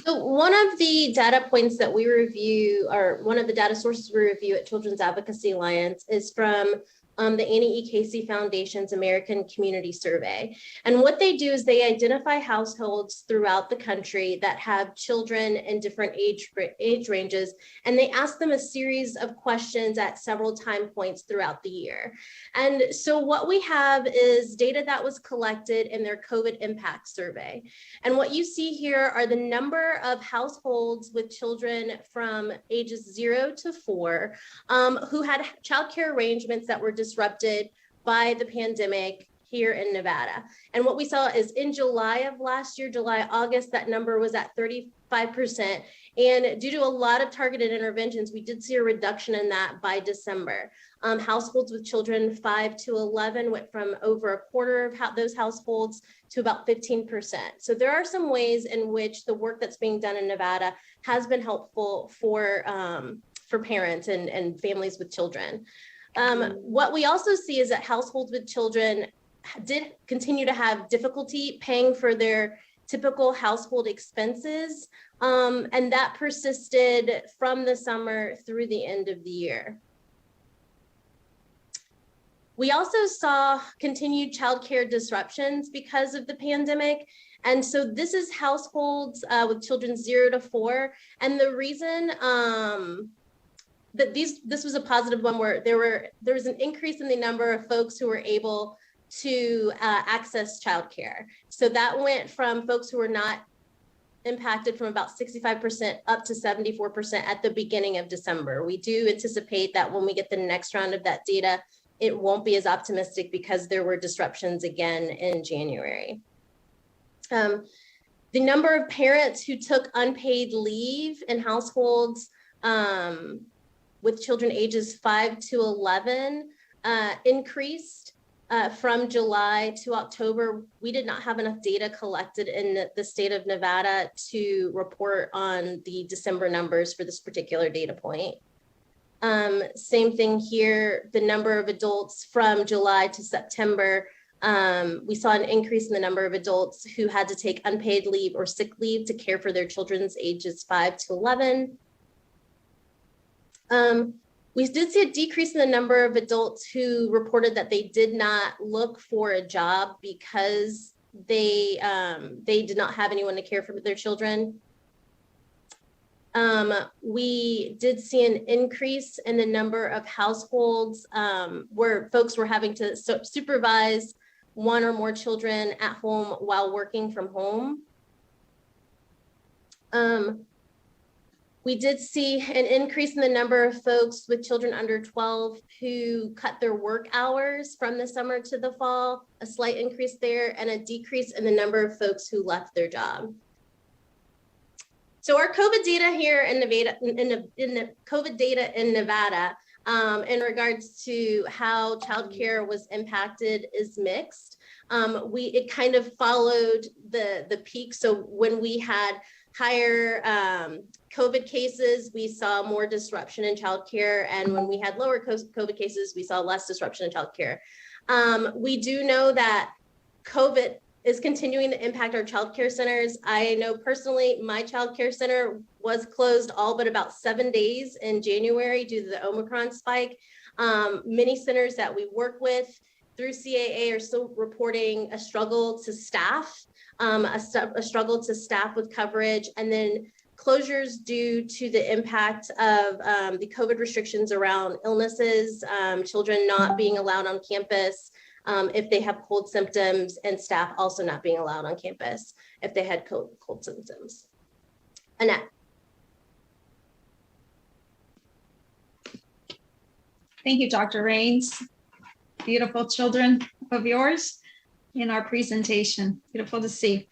So one of the data points that we review, or one of the data sources we review at Children's Advocacy Alliance, is from the Annie E. Casey Foundation's American Community Survey. And what they do is they identify households throughout the country that have children in different age ranges, and they ask them a series of questions at several time points throughout the year. And so what we have is data that was collected in their COVID impact survey. And what you see here are the number of households with children from ages 0 to 4 who had childcare arrangements that were disrupted by the pandemic here in Nevada. And what we saw is in July of last year, July, August, that number was at 35%. And due to a lot of targeted interventions, we did see a reduction in that by December. Households with children 5 to 11 went from over a quarter of those households to about 15%. So there are some ways in which the work that's being done in Nevada has been helpful for parents and families with children. What we also see is that households with children did continue to have difficulty paying for their typical household expenses, and that persisted from the summer through the end of the year. We also saw continued childcare disruptions because of the pandemic. And so this is households with children 0 to 4. And the reason that this was a positive one where there was an increase in the number of folks who were able to access childcare. So that went from folks who were not impacted from about 65% up to 74% at the beginning of December. We do anticipate that when we get the next round of that data, it won't be as optimistic because there were disruptions again in January. The number of parents who took unpaid leave in households with children ages 5 to 11 increased from July to October. We did not have enough data collected in the state of Nevada to report on the December numbers for this particular data point. Same thing here, the number of adults from July to September, we saw an increase in the number of adults who had to take unpaid leave or sick leave to care for their children's ages 5 to 11. We did see a decrease in the number of adults who reported that they did not look for a job because they did not have anyone to care for their children. We did see an increase in the number of households where folks were having to supervise one or more children at home while working from home. We did see an increase in the number of folks with children under 12 who cut their work hours from the summer to the fall, a slight increase there, and a decrease in the number of folks who left their job. So our COVID data here in Nevada, in the COVID data in Nevada, in regards to how childcare was impacted is mixed. It kind of followed the peak. So when we had higher COVID cases, we saw more disruption in childcare. And when we had lower COVID cases, we saw less disruption in childcare. We do know that COVID is continuing to impact our childcare centers. I know personally, my childcare center was closed all but about 7 days in January due to the Omicron spike. Many centers that we work with through CAA are still reporting a struggle to staff, a struggle to staff with coverage, and then closures due to the impact of the COVID restrictions around illnesses, children not being allowed on campus if they have cold symptoms, and staff also not being allowed on campus if they had cold symptoms. Annette. Thank you, Dr. Rains. Beautiful children of yours in our presentation. Beautiful to see.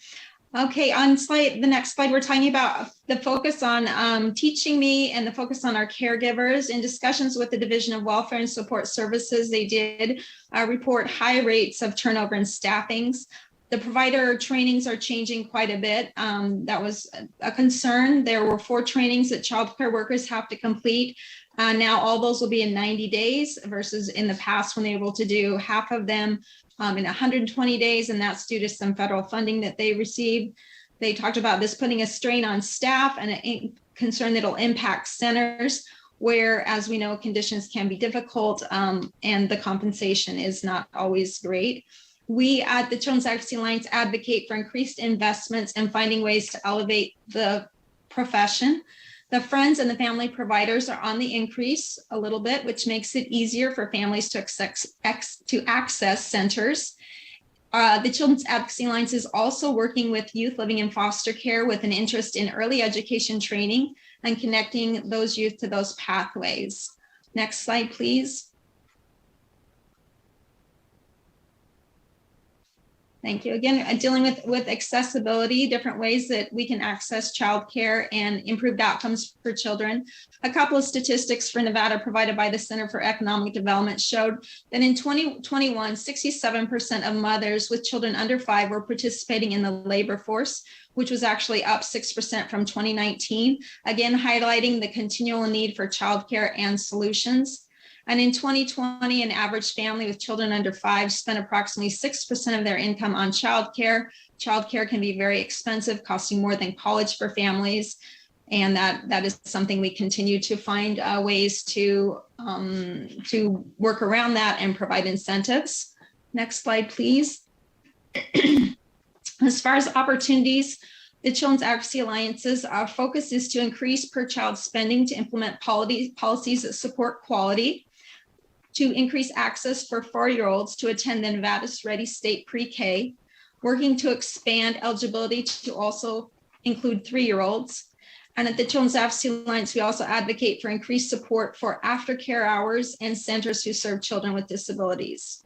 Okay, on the next slide, we're talking about the focus on Teaching Me and the focus on our caregivers. In discussions with the Division of Welfare and Support Services, they did report high rates of turnover and staffings. The provider trainings are changing quite a bit. That was a concern. There were 4 trainings that child care workers have to complete. Now all those will be in 90 days versus in the past when they were able to do half of them in 120 days, and that's due to some federal funding that they received. They talked about this putting a strain on staff and a concern that it'll impact centers where, as we know, conditions can be difficult and the compensation is not always great. We at the Children's Advocacy Alliance advocate for increased investments and finding ways to elevate the profession. The friends and the family providers are on the increase a little bit, which makes it easier for families to access centers. The Children's Advocacy Alliance is also working with youth living in foster care with an interest in early education training and connecting those youth to those pathways. Next slide, please. Thank you. Again, dealing with accessibility, different ways that we can access childcare and improved outcomes for children. A couple of statistics for Nevada provided by the Center for Economic Development showed that in 2021, 67% of mothers with children under 5 were participating in the labor force, which was actually up 6% from 2019. Again, highlighting the continual need for childcare and solutions. And in 2020, an average family with children under 5 spent approximately 6% of their income on childcare. Childcare can be very expensive, costing more than college for families. And that is something we continue to find ways to work around that and provide incentives. Next slide, please. As far as opportunities, the Children's Advocacy Alliance's focus is to increase per child spending to implement policies that support quality, to increase access for 4-year-olds to attend the Nevada's Ready State Pre-K, working to expand eligibility to also include 3-year-olds. And at the Children's Advocacy Alliance, we also advocate for increased support for aftercare hours and centers who serve children with disabilities.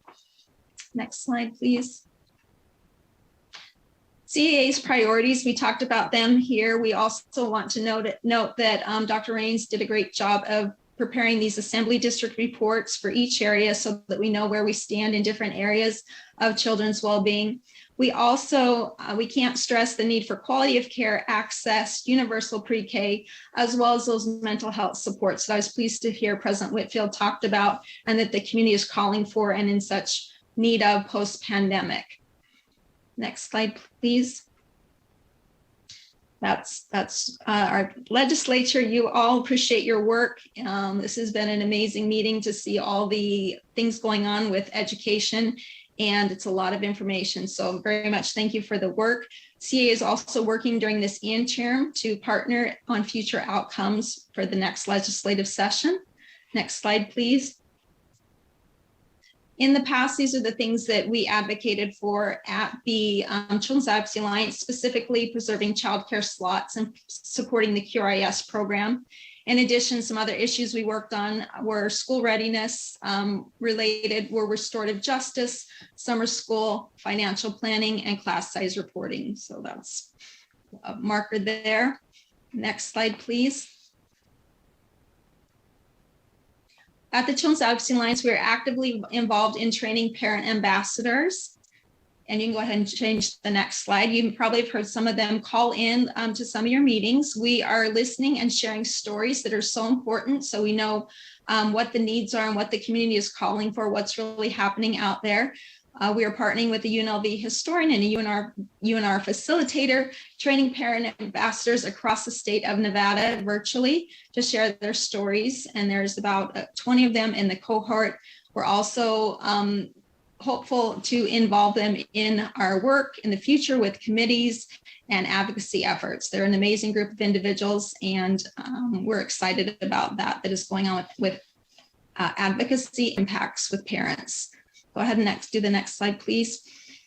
Next slide, please. CAA's priorities, we talked about them here. We also want to note that Dr. Rains did a great job of preparing these assembly district reports for each area so that we know where we stand in different areas of children's well-being. We also, we can't stress the need for quality of care, access, universal pre-K, as well as those mental health supports that I was pleased to hear President Whitfield talked about and that the community is calling for and in such need of post-pandemic. Next slide, please. That's our legislature. You all appreciate your work. This has been an amazing meeting to see all the things going on with education, and it's a lot of information. So very much thank you for the work. CAA is also working during this interim to partner on future outcomes for the next legislative session. Next slide, please. In the past, these are the things that we advocated for at the Children's Advocacy Alliance, specifically preserving childcare slots and supporting the QRIS program. In addition, some other issues we worked on were school readiness related, were restorative justice, summer school, financial planning, and class size reporting. So that's a marker there. Next slide, please. At the Children's Advocacy Alliance, we are actively involved in training parent ambassadors. And you can go ahead and change the next slide. You probably have heard some of them call in to some of your meetings. We are listening and sharing stories that are so important so we know what the needs are and what the community is calling for, what's really happening out there. We are partnering with a UNLV historian and a UNR facilitator, training parent ambassadors across the state of Nevada virtually to share their stories. And there's about 20 of them in the cohort. We're also hopeful to involve them in our work in the future with committees and advocacy efforts. They're an amazing group of individuals, and we're excited about that is going on with advocacy impacts with parents. Go ahead and do the next slide, please.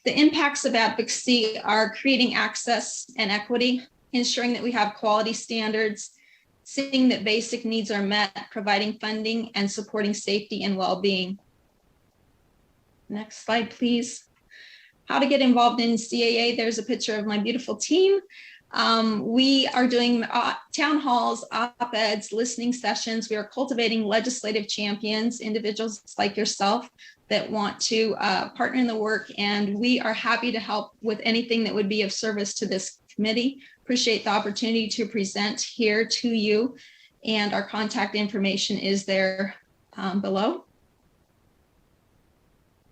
The impacts of advocacy are creating access and equity, ensuring that we have quality standards, seeing that basic needs are met, providing funding, and supporting safety and well-being. Next slide, please. How to get involved in CAA. There's a picture of my beautiful team. We are doing town halls, op-eds, listening sessions. We are cultivating legislative champions, individuals like yourself that want to partner in the work, and we are happy to help with anything that would be of service to this committee. Appreciate the opportunity to present here to you, and our contact information is there below.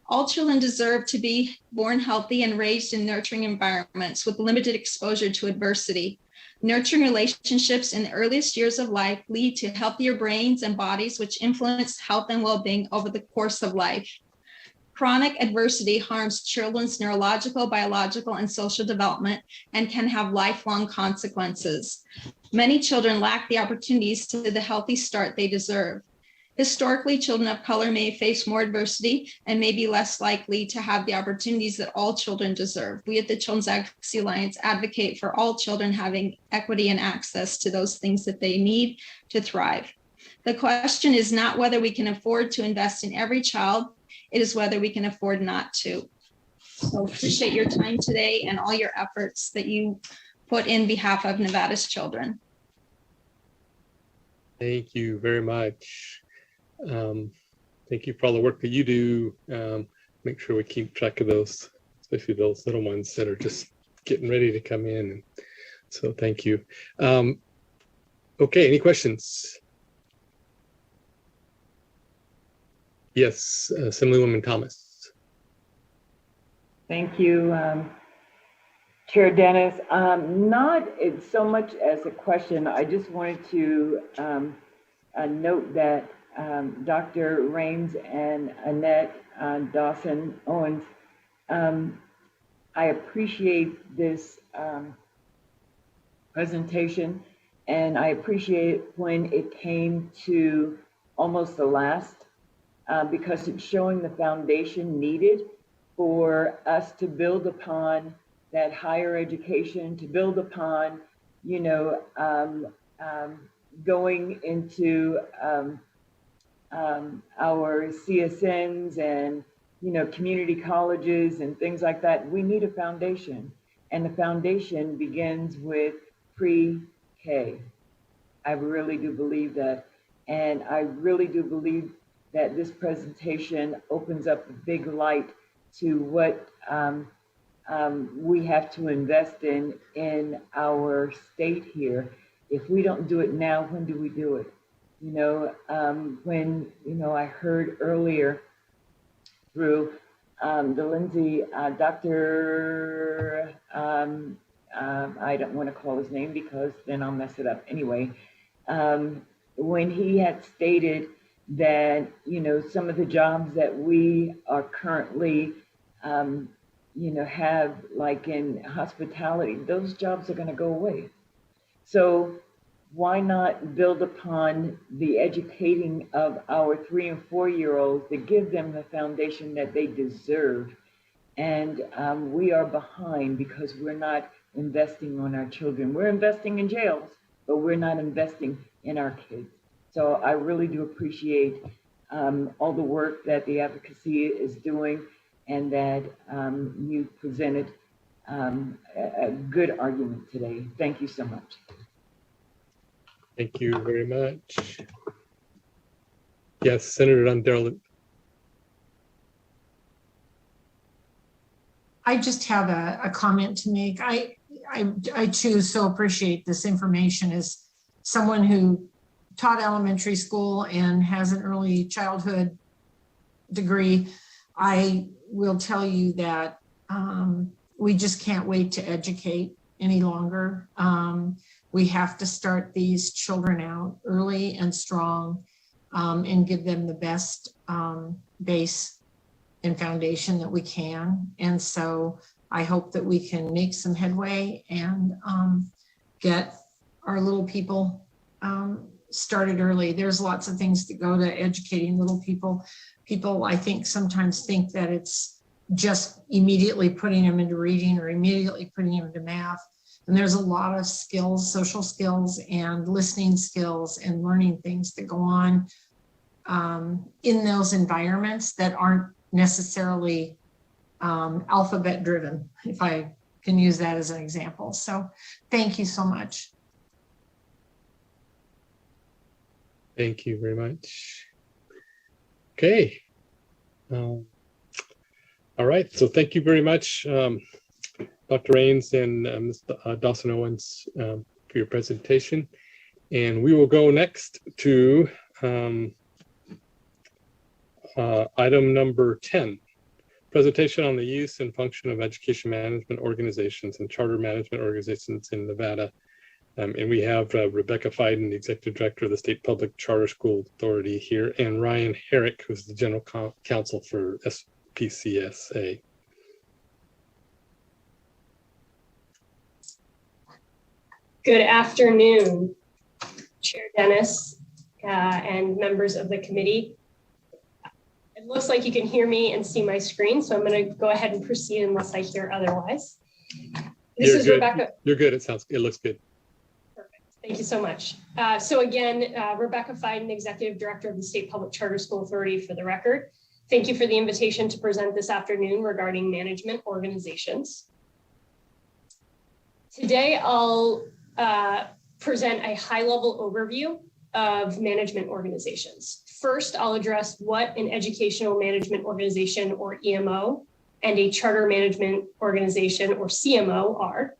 All children deserve to be born healthy and raised in nurturing environments with limited exposure to adversity. Nurturing relationships in the earliest years of life lead to healthier brains and bodies, which influence health and well-being over the course of life. Chronic adversity harms children's neurological, biological, and social development and can have lifelong consequences. Many children lack the opportunities to the healthy start they deserve. Historically, children of color may face more adversity and may be less likely to have the opportunities that all children deserve. We at the Children's Advocacy Alliance advocate for all children having equity and access to those things that they need to thrive. The question is not whether we can afford to invest in every child, it is whether we can afford not to. So appreciate your time today and all your efforts that you put in behalf of Nevada's children. Thank you very much. Thank you for all the work that you do. Make sure we keep track of those, especially those little ones that are just getting ready to come in. And so thank you. Okay, any questions? Yes, Assemblywoman Thomas. Thank you, Chair Dennis. Not so much as a question, I just wanted to note that Dr. Rains and Annette, Dawson, Owens, I appreciate this presentation, and I appreciate when it came to almost the last, because it's showing the foundation needed for us to build upon that higher education, to build upon you know, going into our CSNs and, you know, community colleges and things like that, we need a foundation. And the foundation begins with pre-K. I really do believe that. And I really do believe that this presentation opens up a big light to what we have to invest in our state here. If we don't do it now, when do we do it? You know, when, you know, I heard earlier through the Lindsay, Dr. I don't want to call his name because then I'll mess it up. Anyway, when he had stated that, you know, some of the jobs that we are currently, you know, have like in hospitality, those jobs are going to go away. So why not build upon the educating of our 3 and 4 year olds to give them the foundation that they deserve? And we are behind because we're not investing on our children. We're investing in jails, but we're not investing in our kids. So I really do appreciate all the work that the advocacy is doing, and that you presented a good argument today. Thank you so much. Thank you very much. Yes, Senator Underwood. I just have a comment to make. I too so appreciate this information. As someone who taught elementary school and has an early childhood degree, I will tell you that we just can't wait to educate any longer. We have to start these children out early and strong and give them the best base and foundation that we can. And so I hope that we can make some headway and get our little people started early. There's lots of things that go to educating little people. People, I think, sometimes think that it's just immediately putting them into reading or immediately putting them into math. And there's a lot of skills, social skills and listening skills and learning things that go on in those environments that aren't necessarily alphabet driven, if I can use that as an example. So thank you so much. Thank you very much. Okay. All right. So thank you very much, Dr. Rains and Ms. Dawson Owens, for your presentation. And we will go next to item number 10, presentation on the use and function of education management organizations and charter management organizations in Nevada. And we have Rebecca Fiden, the Executive Director of the State Public Charter School Authority here, and Ryan Herrick, who's the General Counsel for SPCSA. Good afternoon, Chair Dennis and members of the committee. It looks like you can hear me and see my screen, so I'm going to go ahead and proceed unless I hear otherwise. This is Rebecca. You're good. It looks good. Perfect. Thank you so much. So again, Rebecca Fiden, Executive Director of the State Public Charter School Authority, for the record. Thank you for the invitation to present this afternoon regarding management organizations. Today, I'll present a high-level overview of management organizations. First, I'll address what an educational management organization, or EMO, and a charter management organization, or CMO, are.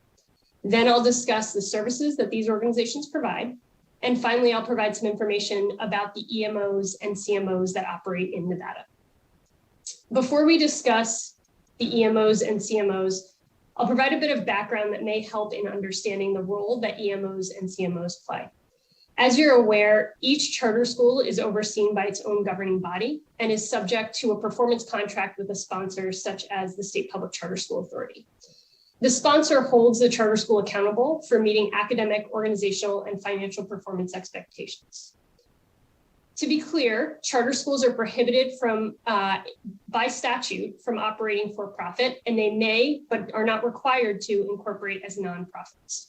Then I'll discuss the services that these organizations provide. And finally, I'll provide some information about the EMOs and CMOs that operate in Nevada. Before we discuss the EMOs and CMOs, I'll provide a bit of background that may help in understanding the role that EMOs and CMOs play. As you're aware, each charter school is overseen by its own governing body and is subject to a performance contract with a sponsor, such as the State Public Charter School Authority. The sponsor holds the charter school accountable for meeting academic, organizational, and financial performance expectations. To be clear, charter schools are prohibited from, by statute, from operating for profit, and they may, but are not required to, incorporate as nonprofits.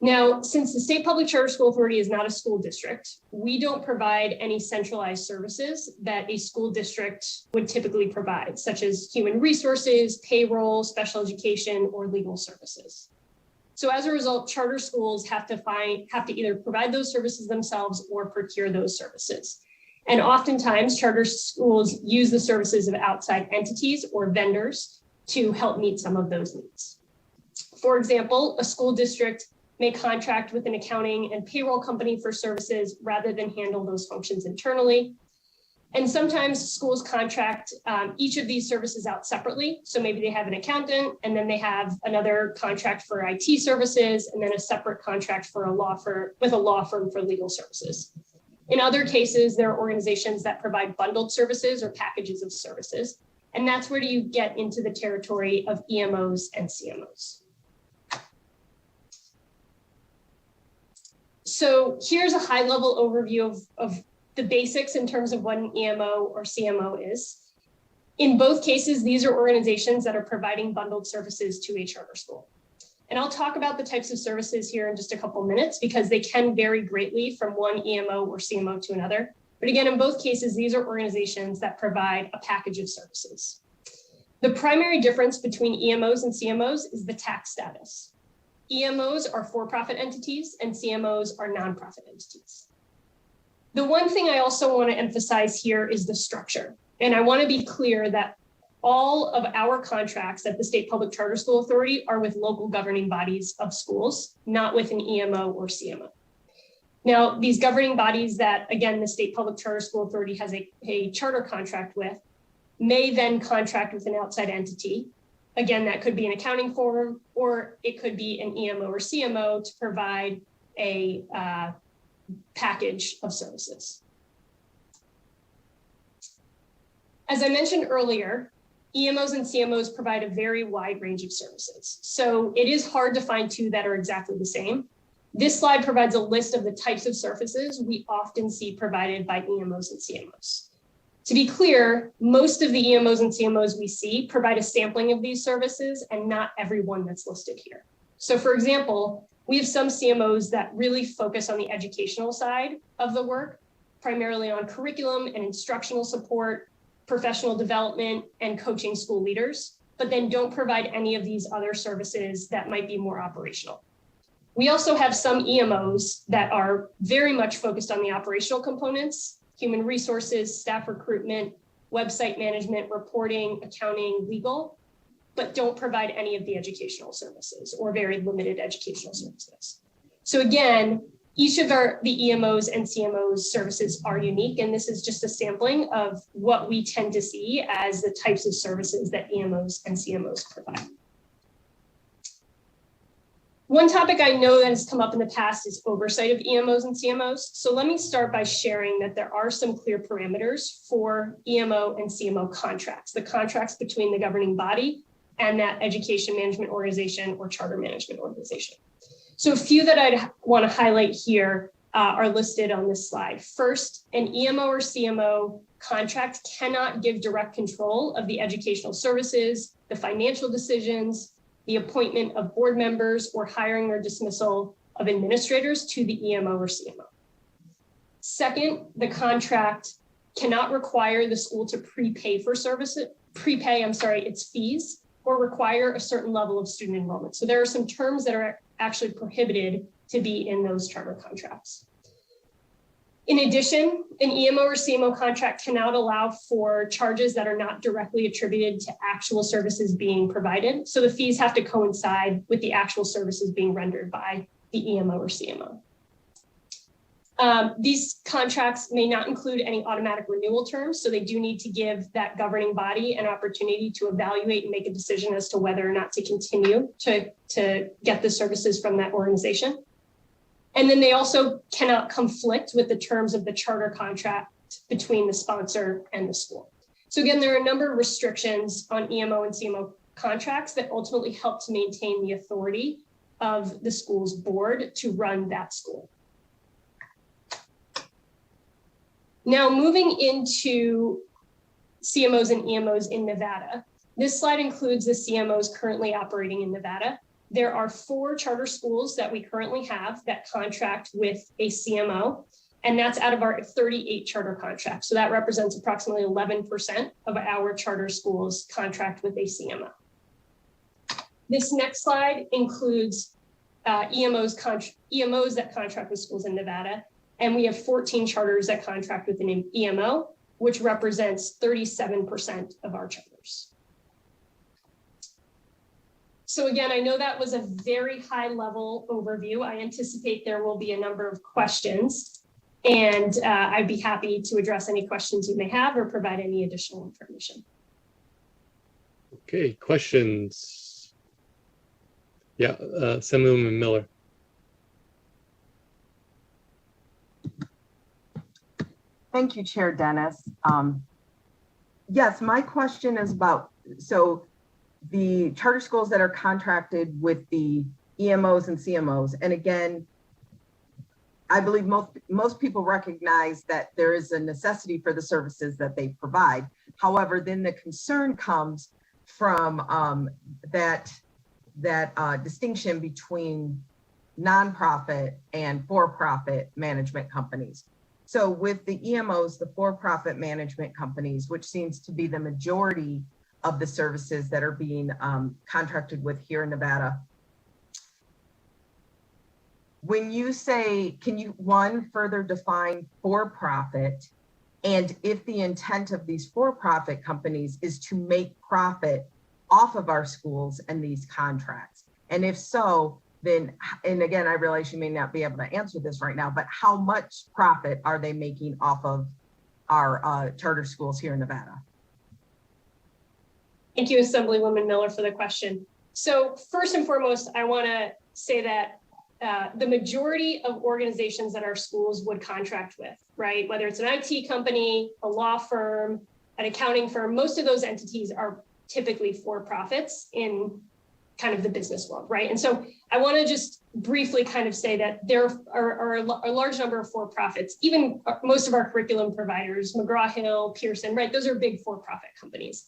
Now, since the State Public Charter School Authority is not a school district, we don't provide any centralized services that a school district would typically provide, such as human resources, payroll, special education, or legal services. So as a result, charter schools have to either provide those services themselves or procure those services. And oftentimes, charter schools use the services of outside entities or vendors to help meet some of those needs. For example, a school district may contract with an accounting and payroll company for services rather than handle those functions internally. And sometimes schools contract each of these services out separately. So maybe they have an accountant, and then they have another contract for IT services, and then a separate contract with a law firm for legal services. In other cases, there are organizations that provide bundled services or packages of services. And that's where you get into the territory of EMOs and CMOs. So here's a high-level overview of the basics in terms of what an EMO or CMO is. In both cases, these are organizations that are providing bundled services to a charter school. And I'll talk about the types of services here in just a couple minutes because they can vary greatly from one EMO or CMO to another. But again, in both cases, these are organizations that provide a package of services. The primary difference between EMOs and CMOs is the tax status. EMOs are for-profit entities and CMOs are nonprofit entities. The one thing I also want to emphasize here is the structure. And I want to be clear that all of our contracts at the State Public Charter School Authority are with local governing bodies of schools, not with an EMO or CMO. Now, these governing bodies that, again, the State Public Charter School Authority has a charter contract with may then contract with an outside entity. Again, that could be an accounting firm, or it could be an EMO or CMO to provide a package of services. As I mentioned earlier, EMOs and CMOs provide a very wide range of services. So it is hard to find two that are exactly the same. This slide provides a list of the types of services we often see provided by EMOs and CMOs. To be clear, most of the EMOs and CMOs we see provide a sampling of these services and not every one that's listed here. So for example, we have some CMOs that really focus on the educational side of the work, primarily on curriculum and instructional support, professional development, and coaching school leaders, but then don't provide any of these other services that might be more operational. We also have some EMOs that are very much focused on the operational components, human resources, staff recruitment, website management, reporting, accounting, legal, but don't provide any of the educational services or very limited educational services. So again, each of the EMOs and CMOs services are unique, and this is just a sampling of what we tend to see as the types of services that EMOs and CMOs provide. One topic I know that has come up in the past is oversight of EMOs and CMOs. So let me start by sharing that there are some clear parameters for EMO and CMO contracts, the contracts between the governing body and that education management organization or charter management organization. So a few that I'd want to highlight here are listed on this slide. First, an EMO or CMO contract cannot give direct control of the educational services, the financial decisions, the appointment of board members, or hiring or dismissal of administrators to the EMO or CMO. Second, the contract cannot require the school to prepay its fees or require a certain level of student enrollment. So there are some terms that are actually prohibited to be in those charter contracts. In addition, an EMO or CMO contract cannot allow for charges that are not directly attributed to actual services being provided. So the fees have to coincide with the actual services being rendered by the EMO or CMO. These contracts may not include any automatic renewal terms, so they do need to give that governing body an opportunity to evaluate and make a decision as to whether or not to continue to get the services from that organization. And then they also cannot conflict with the terms of the charter contract between the sponsor and the school. So again, there are a number of restrictions on EMO and CMO contracts that ultimately help to maintain the authority of the school's board to run that school. Now, moving into CMOs and EMOs in Nevada, this slide includes the CMOs currently operating in Nevada. There are 4 charter schools that we currently have that contract with a CMO, and that's out of our 38 charter contracts. So that represents approximately 11% of our charter schools contract with a CMO. This next slide includes EMOs that contract with schools in Nevada, and we have 14 charters that contract with an EMO, which represents 37% of our charters. So again, I know that was a very high level overview. I anticipate there will be a number of questions, and I'd be happy to address any questions you may have or provide any additional information. Okay, questions? Yeah, Assemblywoman Miller. Thank you, Chair Dennis. Yes, my question is about, so the charter schools that are contracted with the EMOs and CMOs, and again, I believe most people recognize that there is a necessity for the services that they provide. However, then the concern comes from that distinction between nonprofit and for-profit management companies. So with the EMOs, the for-profit management companies, which seems to be the majority of the services that are being contracted with here in Nevada, when you say, can you, one, further define for-profit, and if the intent of these for-profit companies is to make profit off of our schools and these contracts? And if so, then, and again, I realize you may not be able to answer this right now, but how much profit are they making off of our charter schools here in Nevada? Thank you, Assemblywoman Miller, for the question. So first and foremost, I want to say that the majority of organizations that our schools would contract with, right, whether it's an IT company, a law firm, an accounting firm, most of those entities are typically for-profits in kind of the business world, right? And so I want to just briefly kind of say that there are a large number of for-profits, even most of our curriculum providers, McGraw-Hill, Pearson, right? Those are big for-profit companies.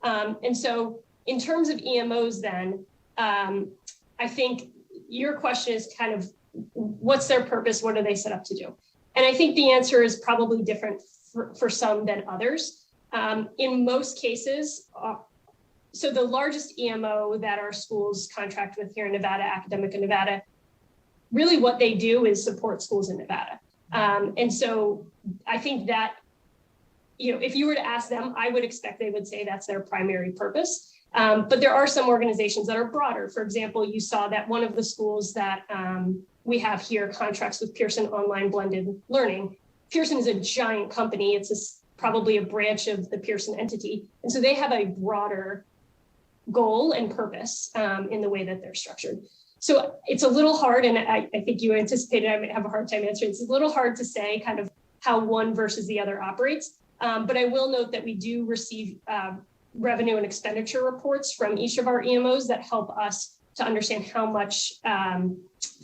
And so in terms of EMOs then, I think your question is kind of, what's their purpose? What are they set up to do? And I think the answer is probably different for some than others. In most cases, so the largest EMO that our schools contract with here in Nevada, Academic in Nevada, really what they do is support schools in Nevada. And so I think that, you know, if you were to ask them, I would expect they would say that's their primary purpose. But there are some organizations that are broader. For example, you saw that one of the schools that we have here contracts with Pearson Online Blended Learning. Pearson is a giant company. It's probably a branch of the Pearson entity. And so they have a broader goal and purpose in the way that they're structured. So it's a little hard, and I think you anticipated I might have a hard time answering. It's a little hard to say kind of how one versus the other operates. But I will note that we do receive revenue and expenditure reports from each of our EMOs that help us to understand how much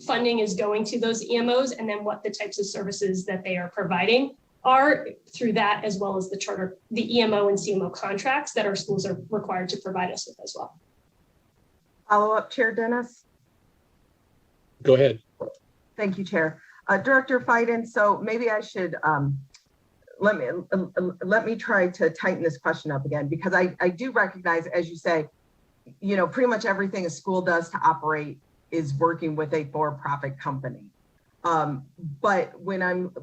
funding is going to those EMOs, and then what the types of services that they are providing are through that, as well as the EMO and CMO contracts that our schools are required to provide us with as well. Follow up, Chair Dennis. Go ahead. Thank you, Chair. Director Fiden, so maybe I should let me try to tighten this question up again, because I do recognize, as you say, you know, pretty much everything a school does to operate is working with a for-profit company. But when I'm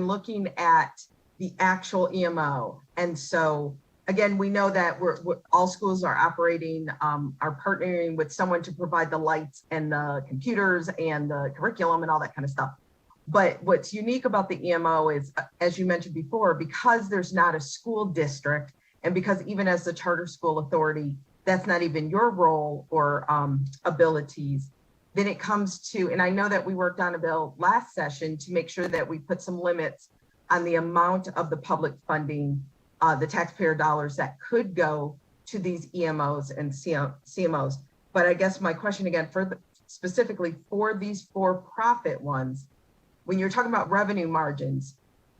looking at the actual EMO, and so again, we know that we're all schools are operating, are partnering with someone to provide the lights and the computers and the curriculum and all that kind of stuff. But what's unique about the EMO is, as you mentioned before, because there's not a school district, and because even as the charter school authority, that's not even your role or abilities, then it comes to, and I know that we worked on a bill last session to make sure that we put some limits on the amount of the public funding, the taxpayer dollars that could go to these EMOs and CMOs. But I guess my question again, specifically for these for-profit ones, when you're talking about revenue margins,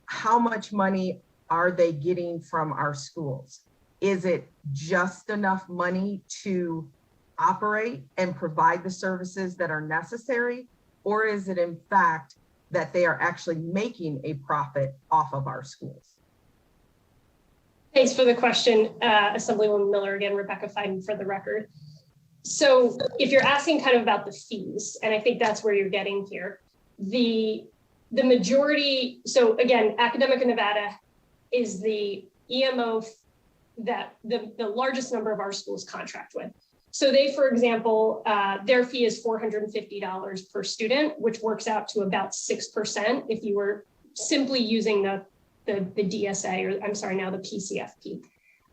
how much money are they getting from our schools? Is it just enough money to operate and provide the services that are necessary? Or is it in fact that they are actually making a profit off of our schools? Thanks for the question, Assemblywoman Miller. Again, Rebecca Fiden for the record. So if you're asking kind of about the fees, and I think that's where you're getting here, the majority, so again, Academic in Nevada is the EMO that the largest number of our schools contract with. So they, for example, their fee is $450 per student, which works out to about 6% if you were simply using the DSA, or I'm sorry, now the PCFP.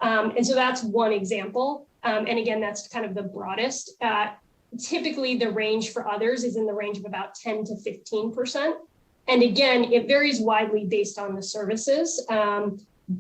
And so that's one example. And again, that's kind of the broadest. Typically, the range for others is in the range of about 10 to 15%. And again, it varies widely based on the services.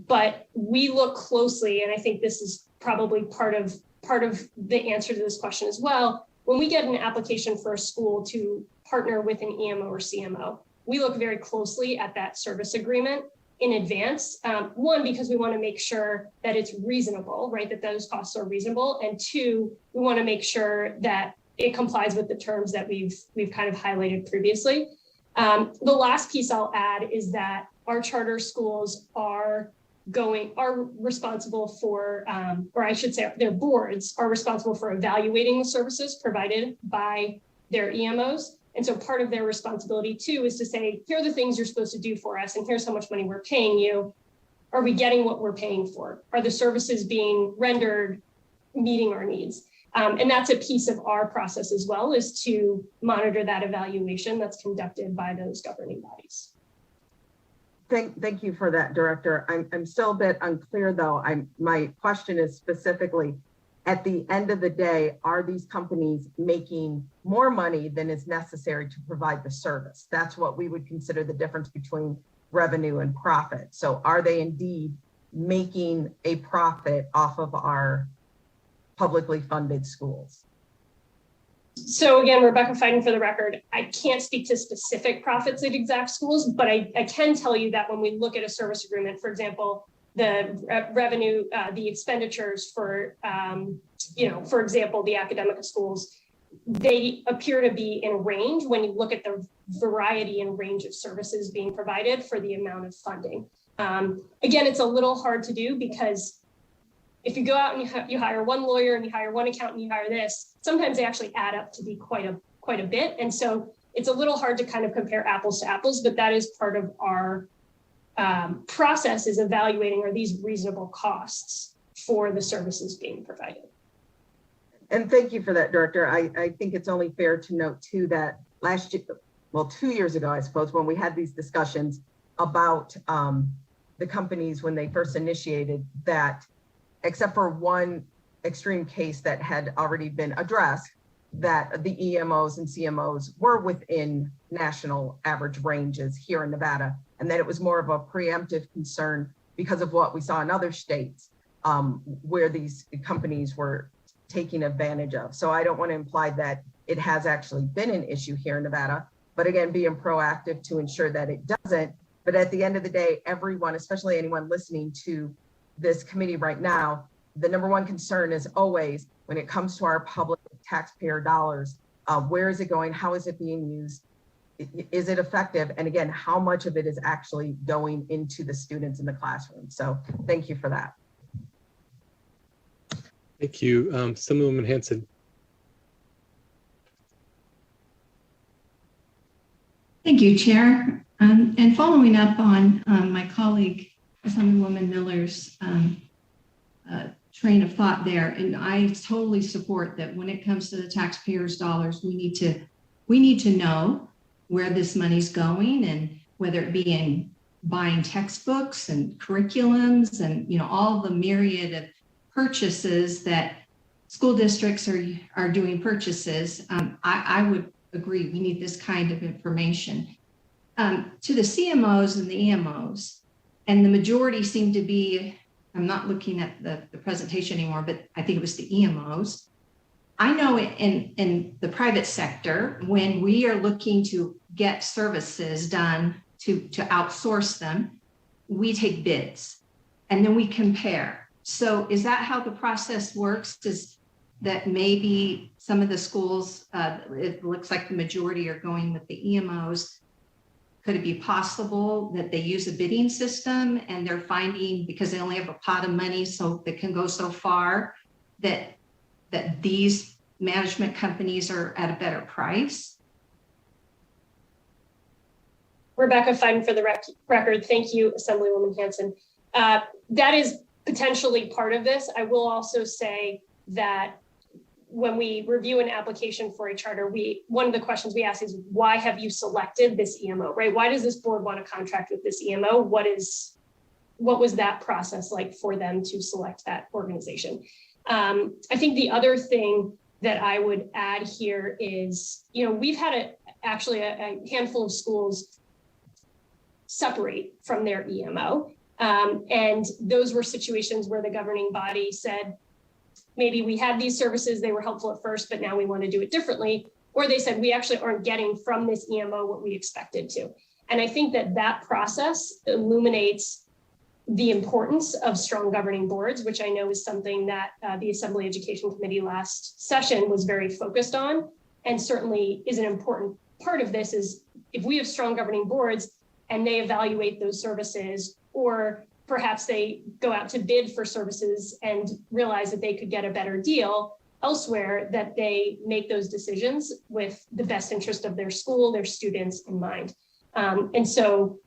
But we look closely, and I think this is probably part of the answer to this question as well. When we get an application for a school to partner with an EMO or CMO, we look very closely at that service agreement in advance. One, because we want to make sure that it's reasonable, right? That those costs are reasonable. And two, we want to make sure that it complies with the terms that we've kind of highlighted previously. The last piece I'll add is that our charter schools are responsible for, or I should say their boards are responsible for evaluating the services provided by their EMOs. And so part of their responsibility too is to say, here are the things you're supposed to do for us, and here's how much money we're paying you. Are we getting what we're paying for? Are the services being rendered meeting our needs? And that's a piece of our process as well, is to monitor that evaluation that's conducted by those governing bodies. Thank you for that, Director. I'm still a bit unclear though. My question is specifically, at the end of the day, are these companies making more money than is necessary to provide the service? That's what we would consider the difference between revenue and profit. So are they indeed making a profit off of our publicly funded schools? So again, Rebecca Fiden for the record, I can't speak to specific profits at exact schools, but I can tell you that when we look at a service agreement, for example, the revenue, the expenditures for, for example, the academic schools, they appear to be in range when you look at the variety and range of services being provided for the amount of funding. Again, it's a little hard to do because if you go out and you hire one lawyer and you hire one accountant, you hire this, sometimes they actually add up to be quite a bit. And so it's a little hard to kind of compare apples to apples, but that is part of our process, is evaluating, are these reasonable costs for the services being provided. And thank you for that, Director. I think it's only fair to note too that last year, well, 2 years ago, I suppose, when we had these discussions about the companies when they first initiated that, except for one extreme case that had already been addressed, that the EMOs and CMOs were within national average ranges here in Nevada, and that it was more of a preemptive concern because of what we saw in other states where these companies were taking advantage of. So I don't want to imply that it has actually been an issue here in Nevada, but again, being proactive to ensure that it doesn't. But at the end of the day, everyone, especially anyone listening to this committee right now, the number one concern is always, when it comes to our public taxpayer dollars, where is it going? How is it being used? Is it effective? And again, how much of it is actually going into the students in the classroom? So thank you for that. Thank you. Assemblywoman Hanson. Thank you, Chair. And following up on my colleague, Assemblywoman Miller's train of thought there, and I totally support that when it comes to the taxpayers' dollars, we need to know where this money's going, and whether it be in buying textbooks and curriculums and all the myriad of purchases that school districts are doing purchases. I would agree, we need this kind of information. To the CMOs and the EMOs, and the majority seem to be, I'm not looking at the presentation anymore, but I think it was the EMOs. I know in the private sector, when we are looking to get services done to outsource them, we take bids and then we compare. So is that how the process works? that maybe some of the schools, it looks like the majority are going with the EMOs. Could it be possible that they use a bidding system and they're finding, because they only have a pot of money so that can go so far, that these management companies are at a better price? Rebecca Fiden for the record. Thank you, Assemblywoman Hanson. That is potentially part of this. I will also say that when we review an application for a charter, one of the questions we ask is, why have you selected this EMO, right? Why does this board want to contract with this EMO? What was that process like for them to select that organization? I think the other thing that I would add here is, we've had actually a handful of schools separate from their EMO. And those were situations where the governing body said, maybe we had these services, they were helpful at first, but now we want to do it differently. Or they said, we actually aren't getting from this EMO what we expected to. And I think that process illuminates the importance of strong governing boards, which I know is something that the Assembly Education Committee last session was very focused on, and certainly is an important part of this. Is if we have strong governing boards and they evaluate those services, or perhaps they go out to bid for services and realize that they could get a better deal elsewhere, that they make those decisions with the best interest of their school, their students in mind. And so,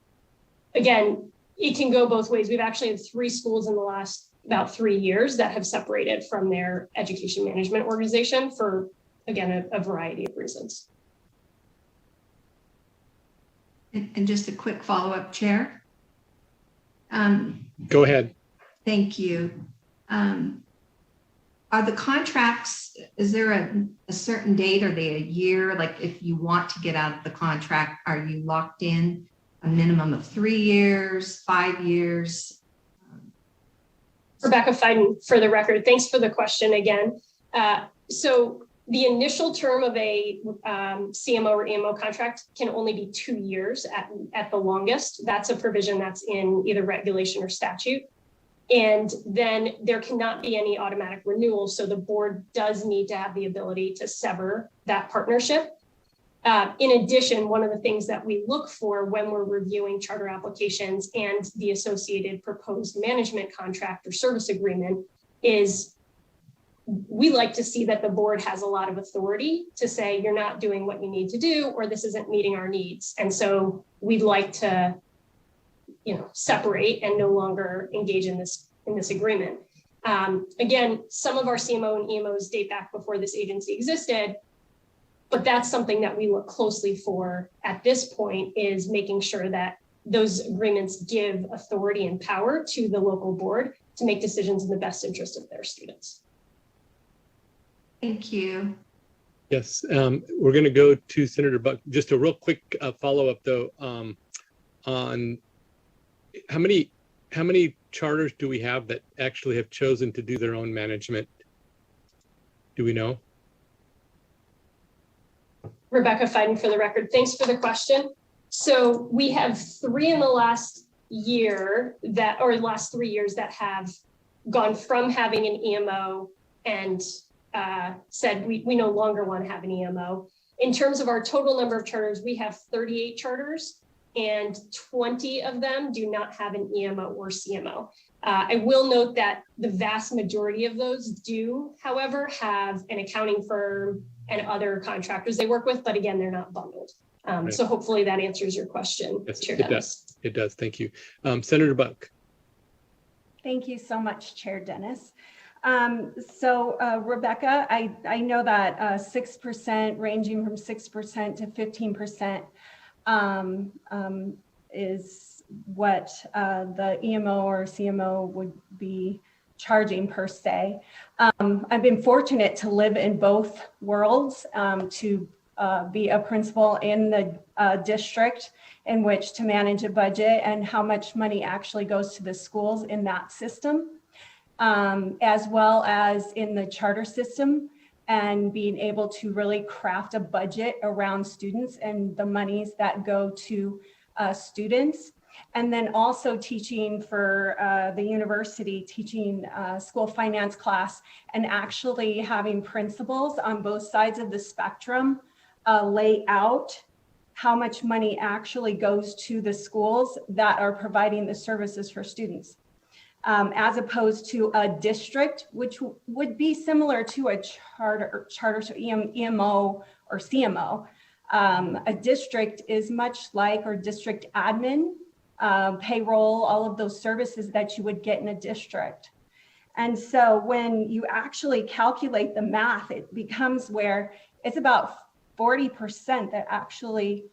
again, it can go both ways. We've actually had 3 schools in the last about 3 years that have separated from their education management organization for, again, a variety of reasons. And just a quick follow-up, Chair. Go ahead. Thank you. Are the contracts, is there a certain date? Are they a year? Like if you want to get out of the contract, are you locked in a minimum of 3 years, 5 years? Rebecca Fiden, for the record, thanks for the question again. So the initial term of a CMO or EMO contract can only be 2 years at the longest. That's a provision that's in either regulation or statute. And then there cannot be any automatic renewal. So the board does need to have the ability to sever that partnership. In addition, one of the things that we look for when we're reviewing charter applications and the associated proposed management contract or service agreement is we like to see that the board has a lot of authority to say, you're not doing what you need to do, or this isn't meeting our needs. And so we'd like to, separate and no longer engage in this agreement. Again, some of our CMO and EMOs date back before this agency existed, but that's something that we look closely for at this point, is making sure that those agreements give authority and power to the local board to make decisions in the best interest of their students. Thank you. Yes, we're going to go to Senator Buck. Just a real quick follow-up, though, on how many charters do we have that actually have chosen to do their own management? Do we know? Rebecca Fiden, for the record, thanks for the question. So we have 3 in the last year last 3 years that have gone from having an EMO and said we no longer want to have an EMO. In terms of our total number of charters, we have 38 charters and 20 of them do not have an EMO or CMO. I will note that the vast majority of those do, however, have an accounting firm and other contractors they work with, but again, they're not bundled. Right. So hopefully that answers your question, Yes, Chair it Dennis. does. It does. Thank you. Senator Buck. Thank you so much, Chair Dennis. Rebecca, I know that 6%, ranging from 6% to 15%, is what the EMO or CMO would be charging per se. I've been fortunate to live in both worlds, to be a principal in the district in which to manage a budget and how much money actually goes to the schools in that system, as well as in the charter system, and being able to really craft a budget around students and the monies that go to students. And then also teaching for the university, teaching school finance class, and actually having principals on both sides of the spectrum lay out how much money actually goes to the schools that are providing the services for students. As opposed to a district, which would be similar to a charter, so EMO or CMO. A district is much like, or district admin, payroll, all of those services that you would get in a district. And so when you actually calculate the math, it becomes where it's about 40% that actually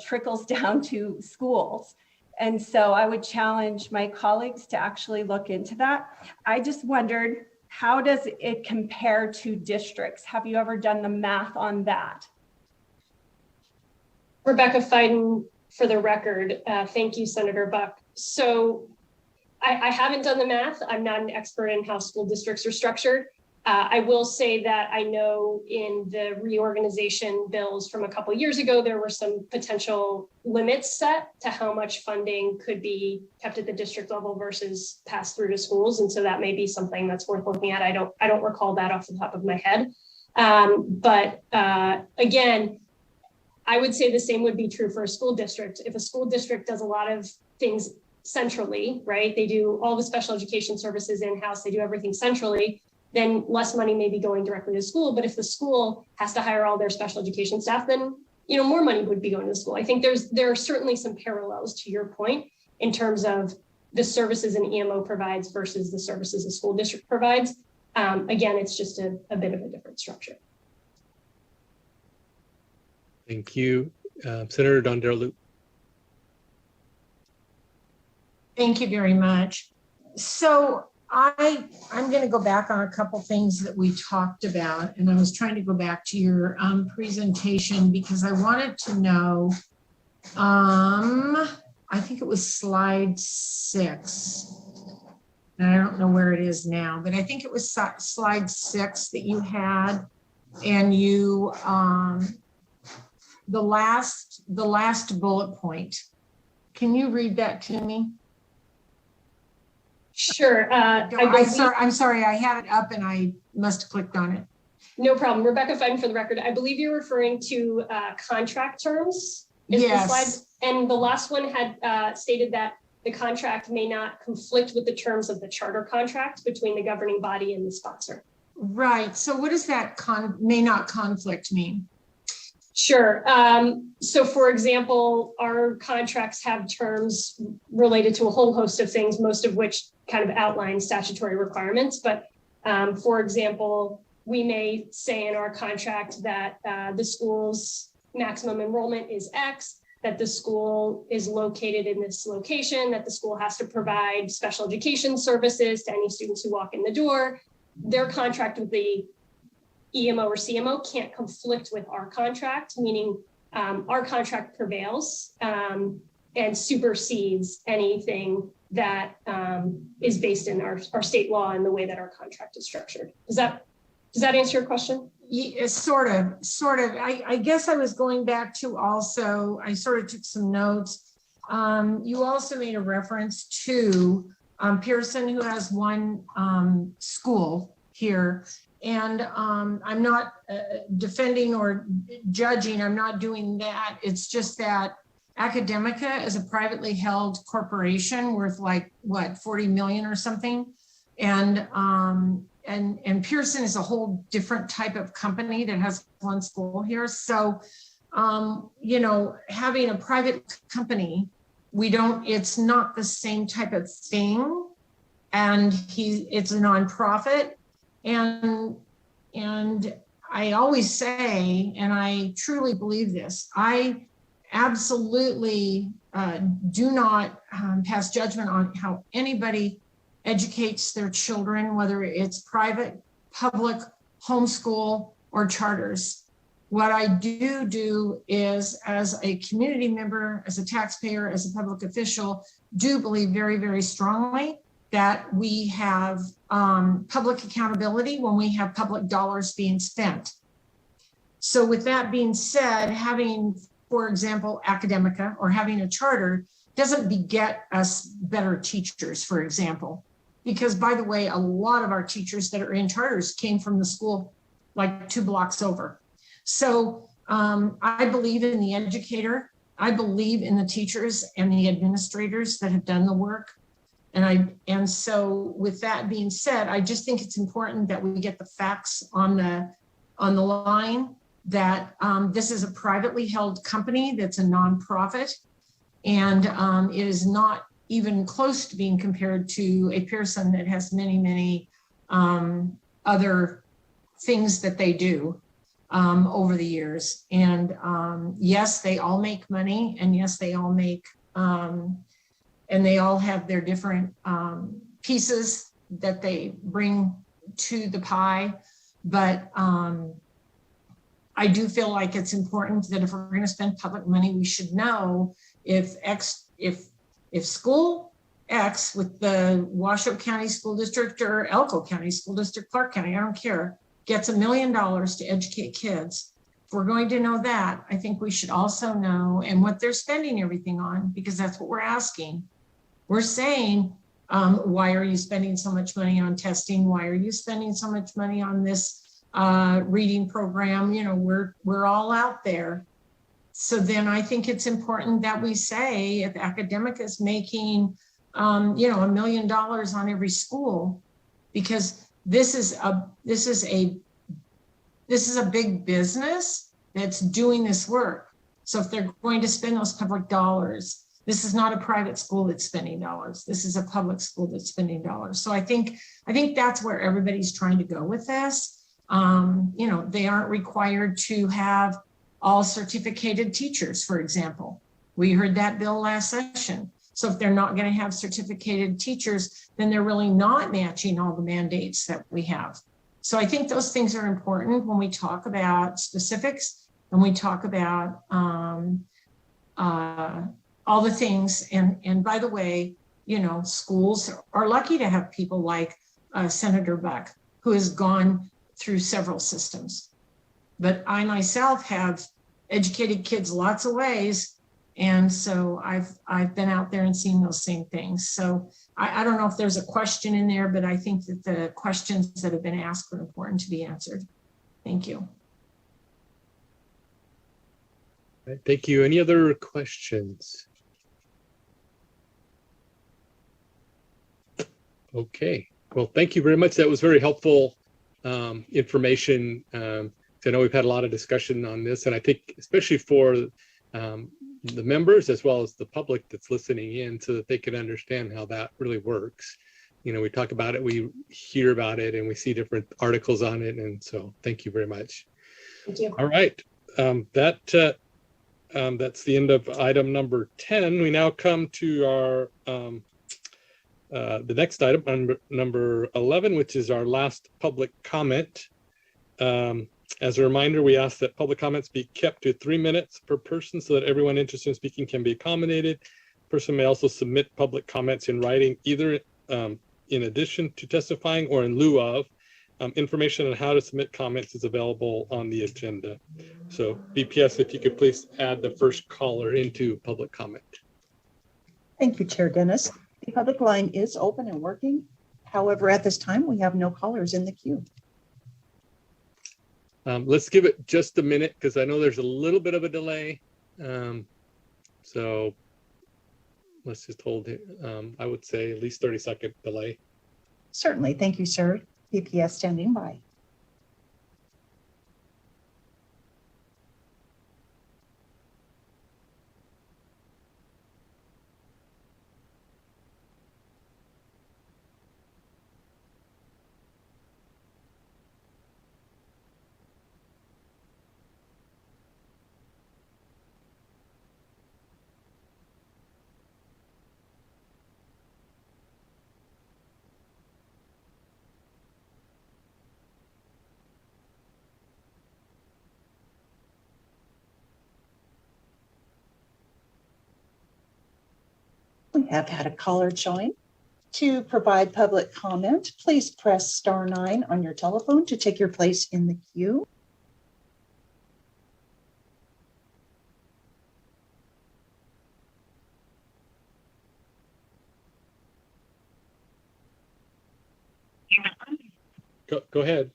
trickles down to schools. And so I would challenge my colleagues to actually look into that. I just wondered, how does it compare to districts? Have you ever done the math on that? Rebecca Fiden, for the record, thank you, Senator Buck. So I haven't done the math. I'm not an expert in how school districts are structured. I will say that I know in the reorganization bills from a couple of years ago, there were some potential limits set to how much funding could be kept at the district level versus passed through to schools. And so that may be something that's worth looking at. I don't recall that off the top of my head. But again, I would say the same would be true for a school district. If a school district does a lot of things centrally, right? They do all the special education services in-house, they do everything centrally, then less money may be going directly to school. But if the school has to hire all their special education staff, then more money would be going to the school. I think there are certainly some parallels to your point in terms of the services an EMO provides versus the services a school district provides. Again, it's just a bit of a different structure. Thank you. Senator Don-Darrow-Luke. Thank you very much. So I'm going to go back on a couple things that we talked about, and I was trying to go back to your presentation because I wanted to know, I think it was slide 6, and I don't know where it is now, but I think it was slide 6 that you had, and you, the last bullet point. Can you read that to me? Sure. I'm sorry, I had it up and I must have clicked on it. No problem. Rebecca Fiden, for the record, I believe you're referring to contract terms. Yes. The slide, and the last one had stated that the contract may not conflict with the terms of the charter contract between the governing body and the sponsor. Right. So what does that may not conflict mean? Sure. So for example, our contracts have terms related to a whole host of things, most of which kind of outline statutory requirements. But for example, we may say in our contract that the school's maximum enrollment is X, that the school is located in this location, that the school has to provide special education services to any students who walk in the door. Their contract with the EMO or CMO can't conflict with our contract, meaning our contract prevails and supersedes anything that is based in our state law and the way that our contract is structured. Does that answer your question? Yeah, sort of. I guess I was going back to also, I sort of took some notes. You also made a reference to Pearson, who has one school here. And I'm not defending or judging, I'm not doing that. It's just that Academica is a privately held corporation worth like, what, 40 million or something? And Pearson is a whole different type of company that has one school here. So, having a private company, it's not the same type of thing. And it's a nonprofit. And I always say, and I truly believe this, I absolutely do not pass judgment on how anybody educates their children, whether it's private, public, homeschool, or charters. What I do is, as a community member, as a taxpayer, as a public official, do believe very, very strongly that we have public accountability when we have public dollars being spent. So with that being said, having, for example, Academica or having a charter doesn't beget us better teachers, for example. Because by the way, a lot of our teachers that are in charters came from the school like 2 blocks over. So I believe in the educator. I believe in the teachers and the administrators that have done the work. And so with that being said, I just think it's important that we get the facts on the line, that this is a privately held company that's a nonprofit, and it is not even close to being compared to a Pearson that has many, many other things that they do over the years. And yes, they all make money, and yes, they all make and they all have their different pieces that they bring to the pie. But I do feel like it's important that if we're going to spend public money, we should know if school X with the Washoe County School District or Elko County School District, Clark County, I don't care, gets $1 million to educate kids. If we're going to know that, I think we should also know and what they're spending everything on, because that's what we're asking. We're saying, why are you spending so much money on testing? Why are you spending so much money on this reading program? You know, we're all out there. So then I think it's important that we say, if academic is making, $1 million on every school, because this is a big business that's doing this work. So if they're going to spend those public dollars, this is not a private school that's spending dollars. This is a public school that's spending dollars. So I think that's where everybody's trying to go with this. They aren't required to have all certificated teachers, for example. We heard that bill last session. So if they're not going to have certificated teachers, then they're really not matching all the mandates that we have. So I think those things are important when we talk about specifics and we talk about all the things. And by the way, schools are lucky to have people like Senator Buck, who has gone through several systems. But I myself have educated kids lots of ways. And so I've been out there and seen those same things. So I don't know if there's a question in there, but I think that the questions that have been asked are important to be answered. Thank you. Thank you. Any other questions? Okay. Well, thank you very much. That was very helpful information. I know we've had a lot of discussion on this, and I think especially for the members as well as the public that's listening in, so that they can understand how that really works. We talk about it, we hear about it, and we see different articles on it. And so thank you very much. Thank you. All right. That's the end of item number 10. We now come to our the next item, number 11, which is our last public comment. As a reminder, we ask that public comments be kept to 3 minutes per person so that everyone interested in speaking can be accommodated. Person may also submit public comments in writing, either in addition to testifying or in lieu of. Information on how to submit comments is available on the agenda. So BPS, if you could please add the first caller into public comment. Thank you, Chair Dennis. The public line is open and working. However, at this time, we have no callers in the queue. Let's give it just a minute, because I know there's a little bit of a delay. So let's just hold it. I would say at least 30-second delay. Certainly. Thank you, sir. PPS standing by. We have had a caller join. To provide public comment, please press *9 on your telephone to take your place in the queue. Go ahead.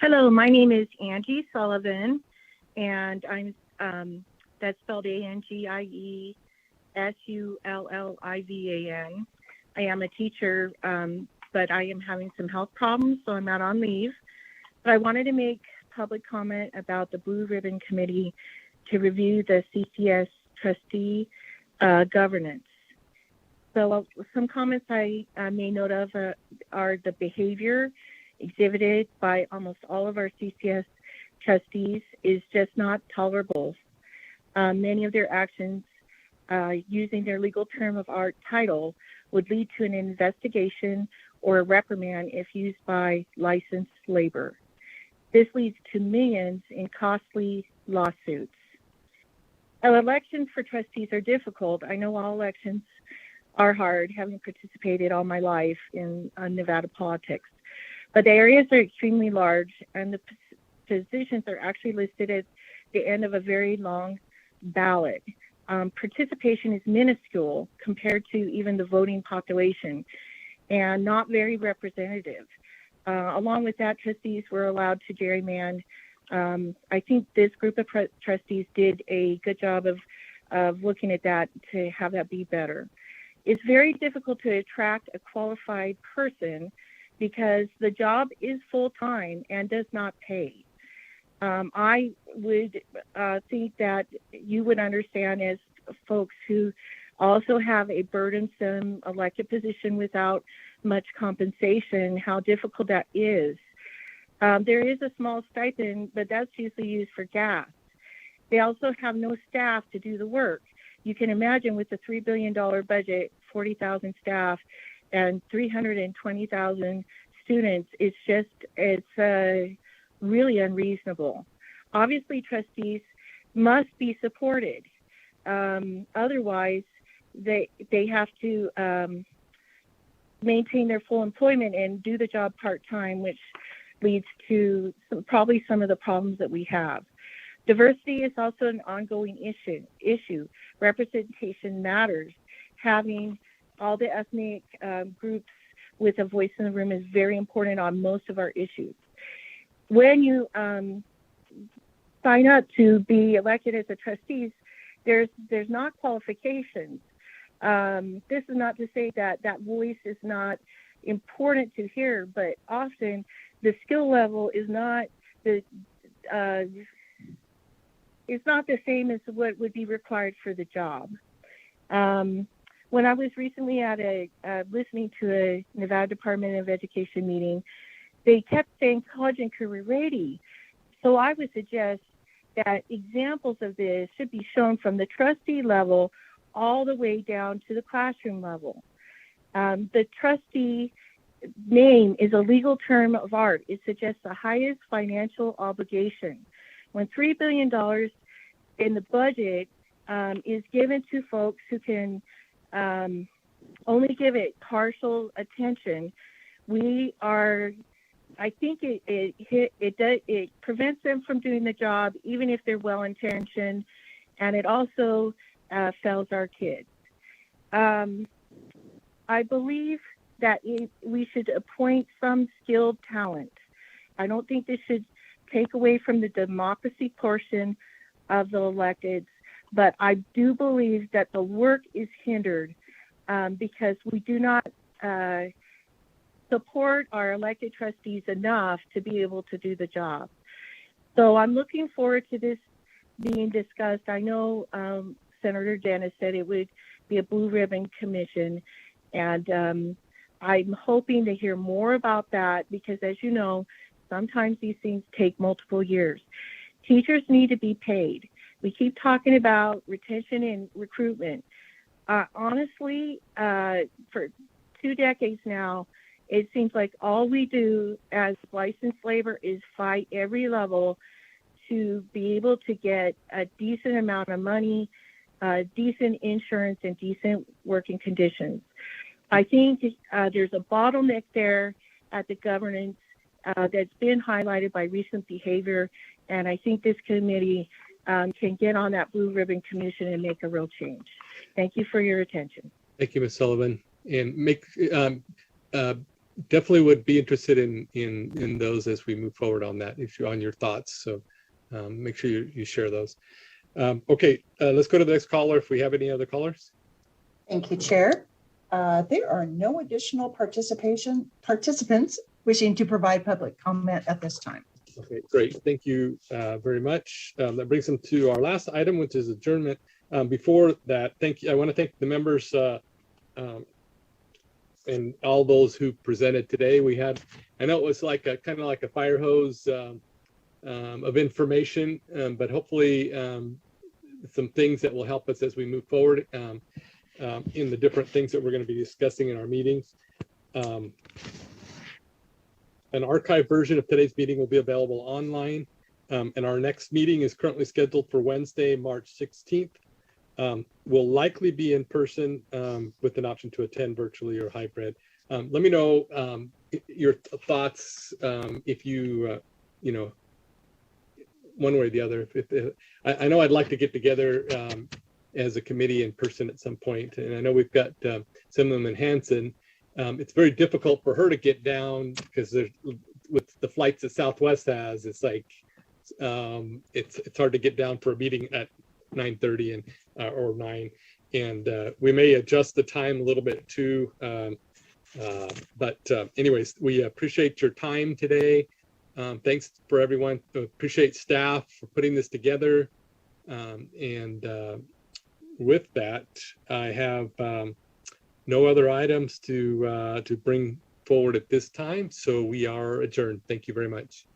Hello, my name is Angie Sullivan, and I'm that's spelled ANGIESULLIVAN. I am a teacher, but I am having some health problems, so I'm out on leave. But I wanted to make public comment about the Blue Ribbon Committee to review the CCS trustee governance. So some comments I may note of are the behavior exhibited by almost all of our CCS trustees is just not tolerable. Many of their actions using their legal term of art title would lead to an investigation or a reprimand if used by licensed labor. This leads to millions in costly lawsuits. Elections for trustees are difficult. I know all elections are hard, having participated all my life in Nevada politics. But the areas are extremely large, and the positions are actually listed at the end of a very long ballot. Participation is minuscule compared to even the voting population and not very representative. Along with that, trustees were allowed to gerrymander. I think this group of trustees did a good job of looking at that to have that be better. It's very difficult to attract a qualified person because the job is full-time and does not pay. I would think that you would understand, as folks who also have a burdensome elected position without much compensation, how difficult that is. There is a small stipend, but that's usually used for gas. They also have no staff to do the work. You can imagine with the $3 billion budget, 40,000 staff, and 320,000 students, it's really unreasonable. Obviously, trustees must be supported. Otherwise, they have to maintain their full employment and do the job part-time, which leads to probably some of the problems that we have. Diversity is also an ongoing issue. Representation matters. Having all the ethnic groups with a voice in the room is very important on most of our issues. When you sign up to be elected as a trustee, there's not qualifications. This is not to say that that voice is not important to hear, but often the skill level is not it's not the same as what would be required for the job. When I was recently at listening to a Nevada Department of Education meeting, they kept saying college and career ready. So I would suggest that examples of this should be shown from the trustee level all the way down to the classroom level. The trustee name is a legal term of art. It suggests the highest financial obligation. When $3 billion in the budget is given to folks who can only give it partial attention, I think it prevents them from doing the job, even if they're well-intentioned, and it also fails our kids. I believe that we should appoint some skilled talent. I don't think this should take away from the democracy portion of the electeds, but I do believe that the work is hindered because we do not support our elected trustees enough to be able to do the job. So I'm looking forward to this being discussed. I know Senator Dennis said it would be a blue ribbon commission, and I'm hoping to hear more about that because, as you know, sometimes these things take multiple years. Teachers need to be paid. We keep talking about retention and recruitment. Honestly, for 2 decades now, it seems like all we do as licensed labor is fight every level to be able to get a decent amount of money, decent insurance, and decent working conditions. I think there's a bottleneck there at the governance that's been highlighted by recent behavior, and I think this committee can get on that blue ribbon commission and make a real change. Thank you for your attention. Thank you, Ms. Sullivan. And definitely would be interested in those as we move forward on that issue, on your thoughts. So make sure you share those. Okay, let's go to the next caller if we have any other callers. Thank you, Chair. There are no additional participants wishing to provide public comment at this time. Okay, great. Thank you very much. That brings them to our last item, which is adjournment. Before that, thank you. I want to thank the members and all those who presented today. We had, I know it was like a kind of like a fire hose of information, but hopefully some things that will help us as we move forward in the different things that we're going to be discussing in our meetings. An archived version of today's meeting will be available online, and our next meeting is currently scheduled for Wednesday, March 16th. Will likely be in person with an option to attend virtually or hybrid. Let me know your thoughts if you, you know, one way or the other. I know I'd like to get together as a committee in person at some point, and I know we've got some of them in Hanson. It's very difficult for her to get down because there's, with the flights that Southwest has, it's like it's hard to get down for a meeting at 9:30 and or 9, and we may adjust the time a little bit too. But anyways, we appreciate your time today. Thanks for everyone. Appreciate staff for putting this together. And with that, I have no other items to bring forward at this time. So we are adjourned. Thank you very much.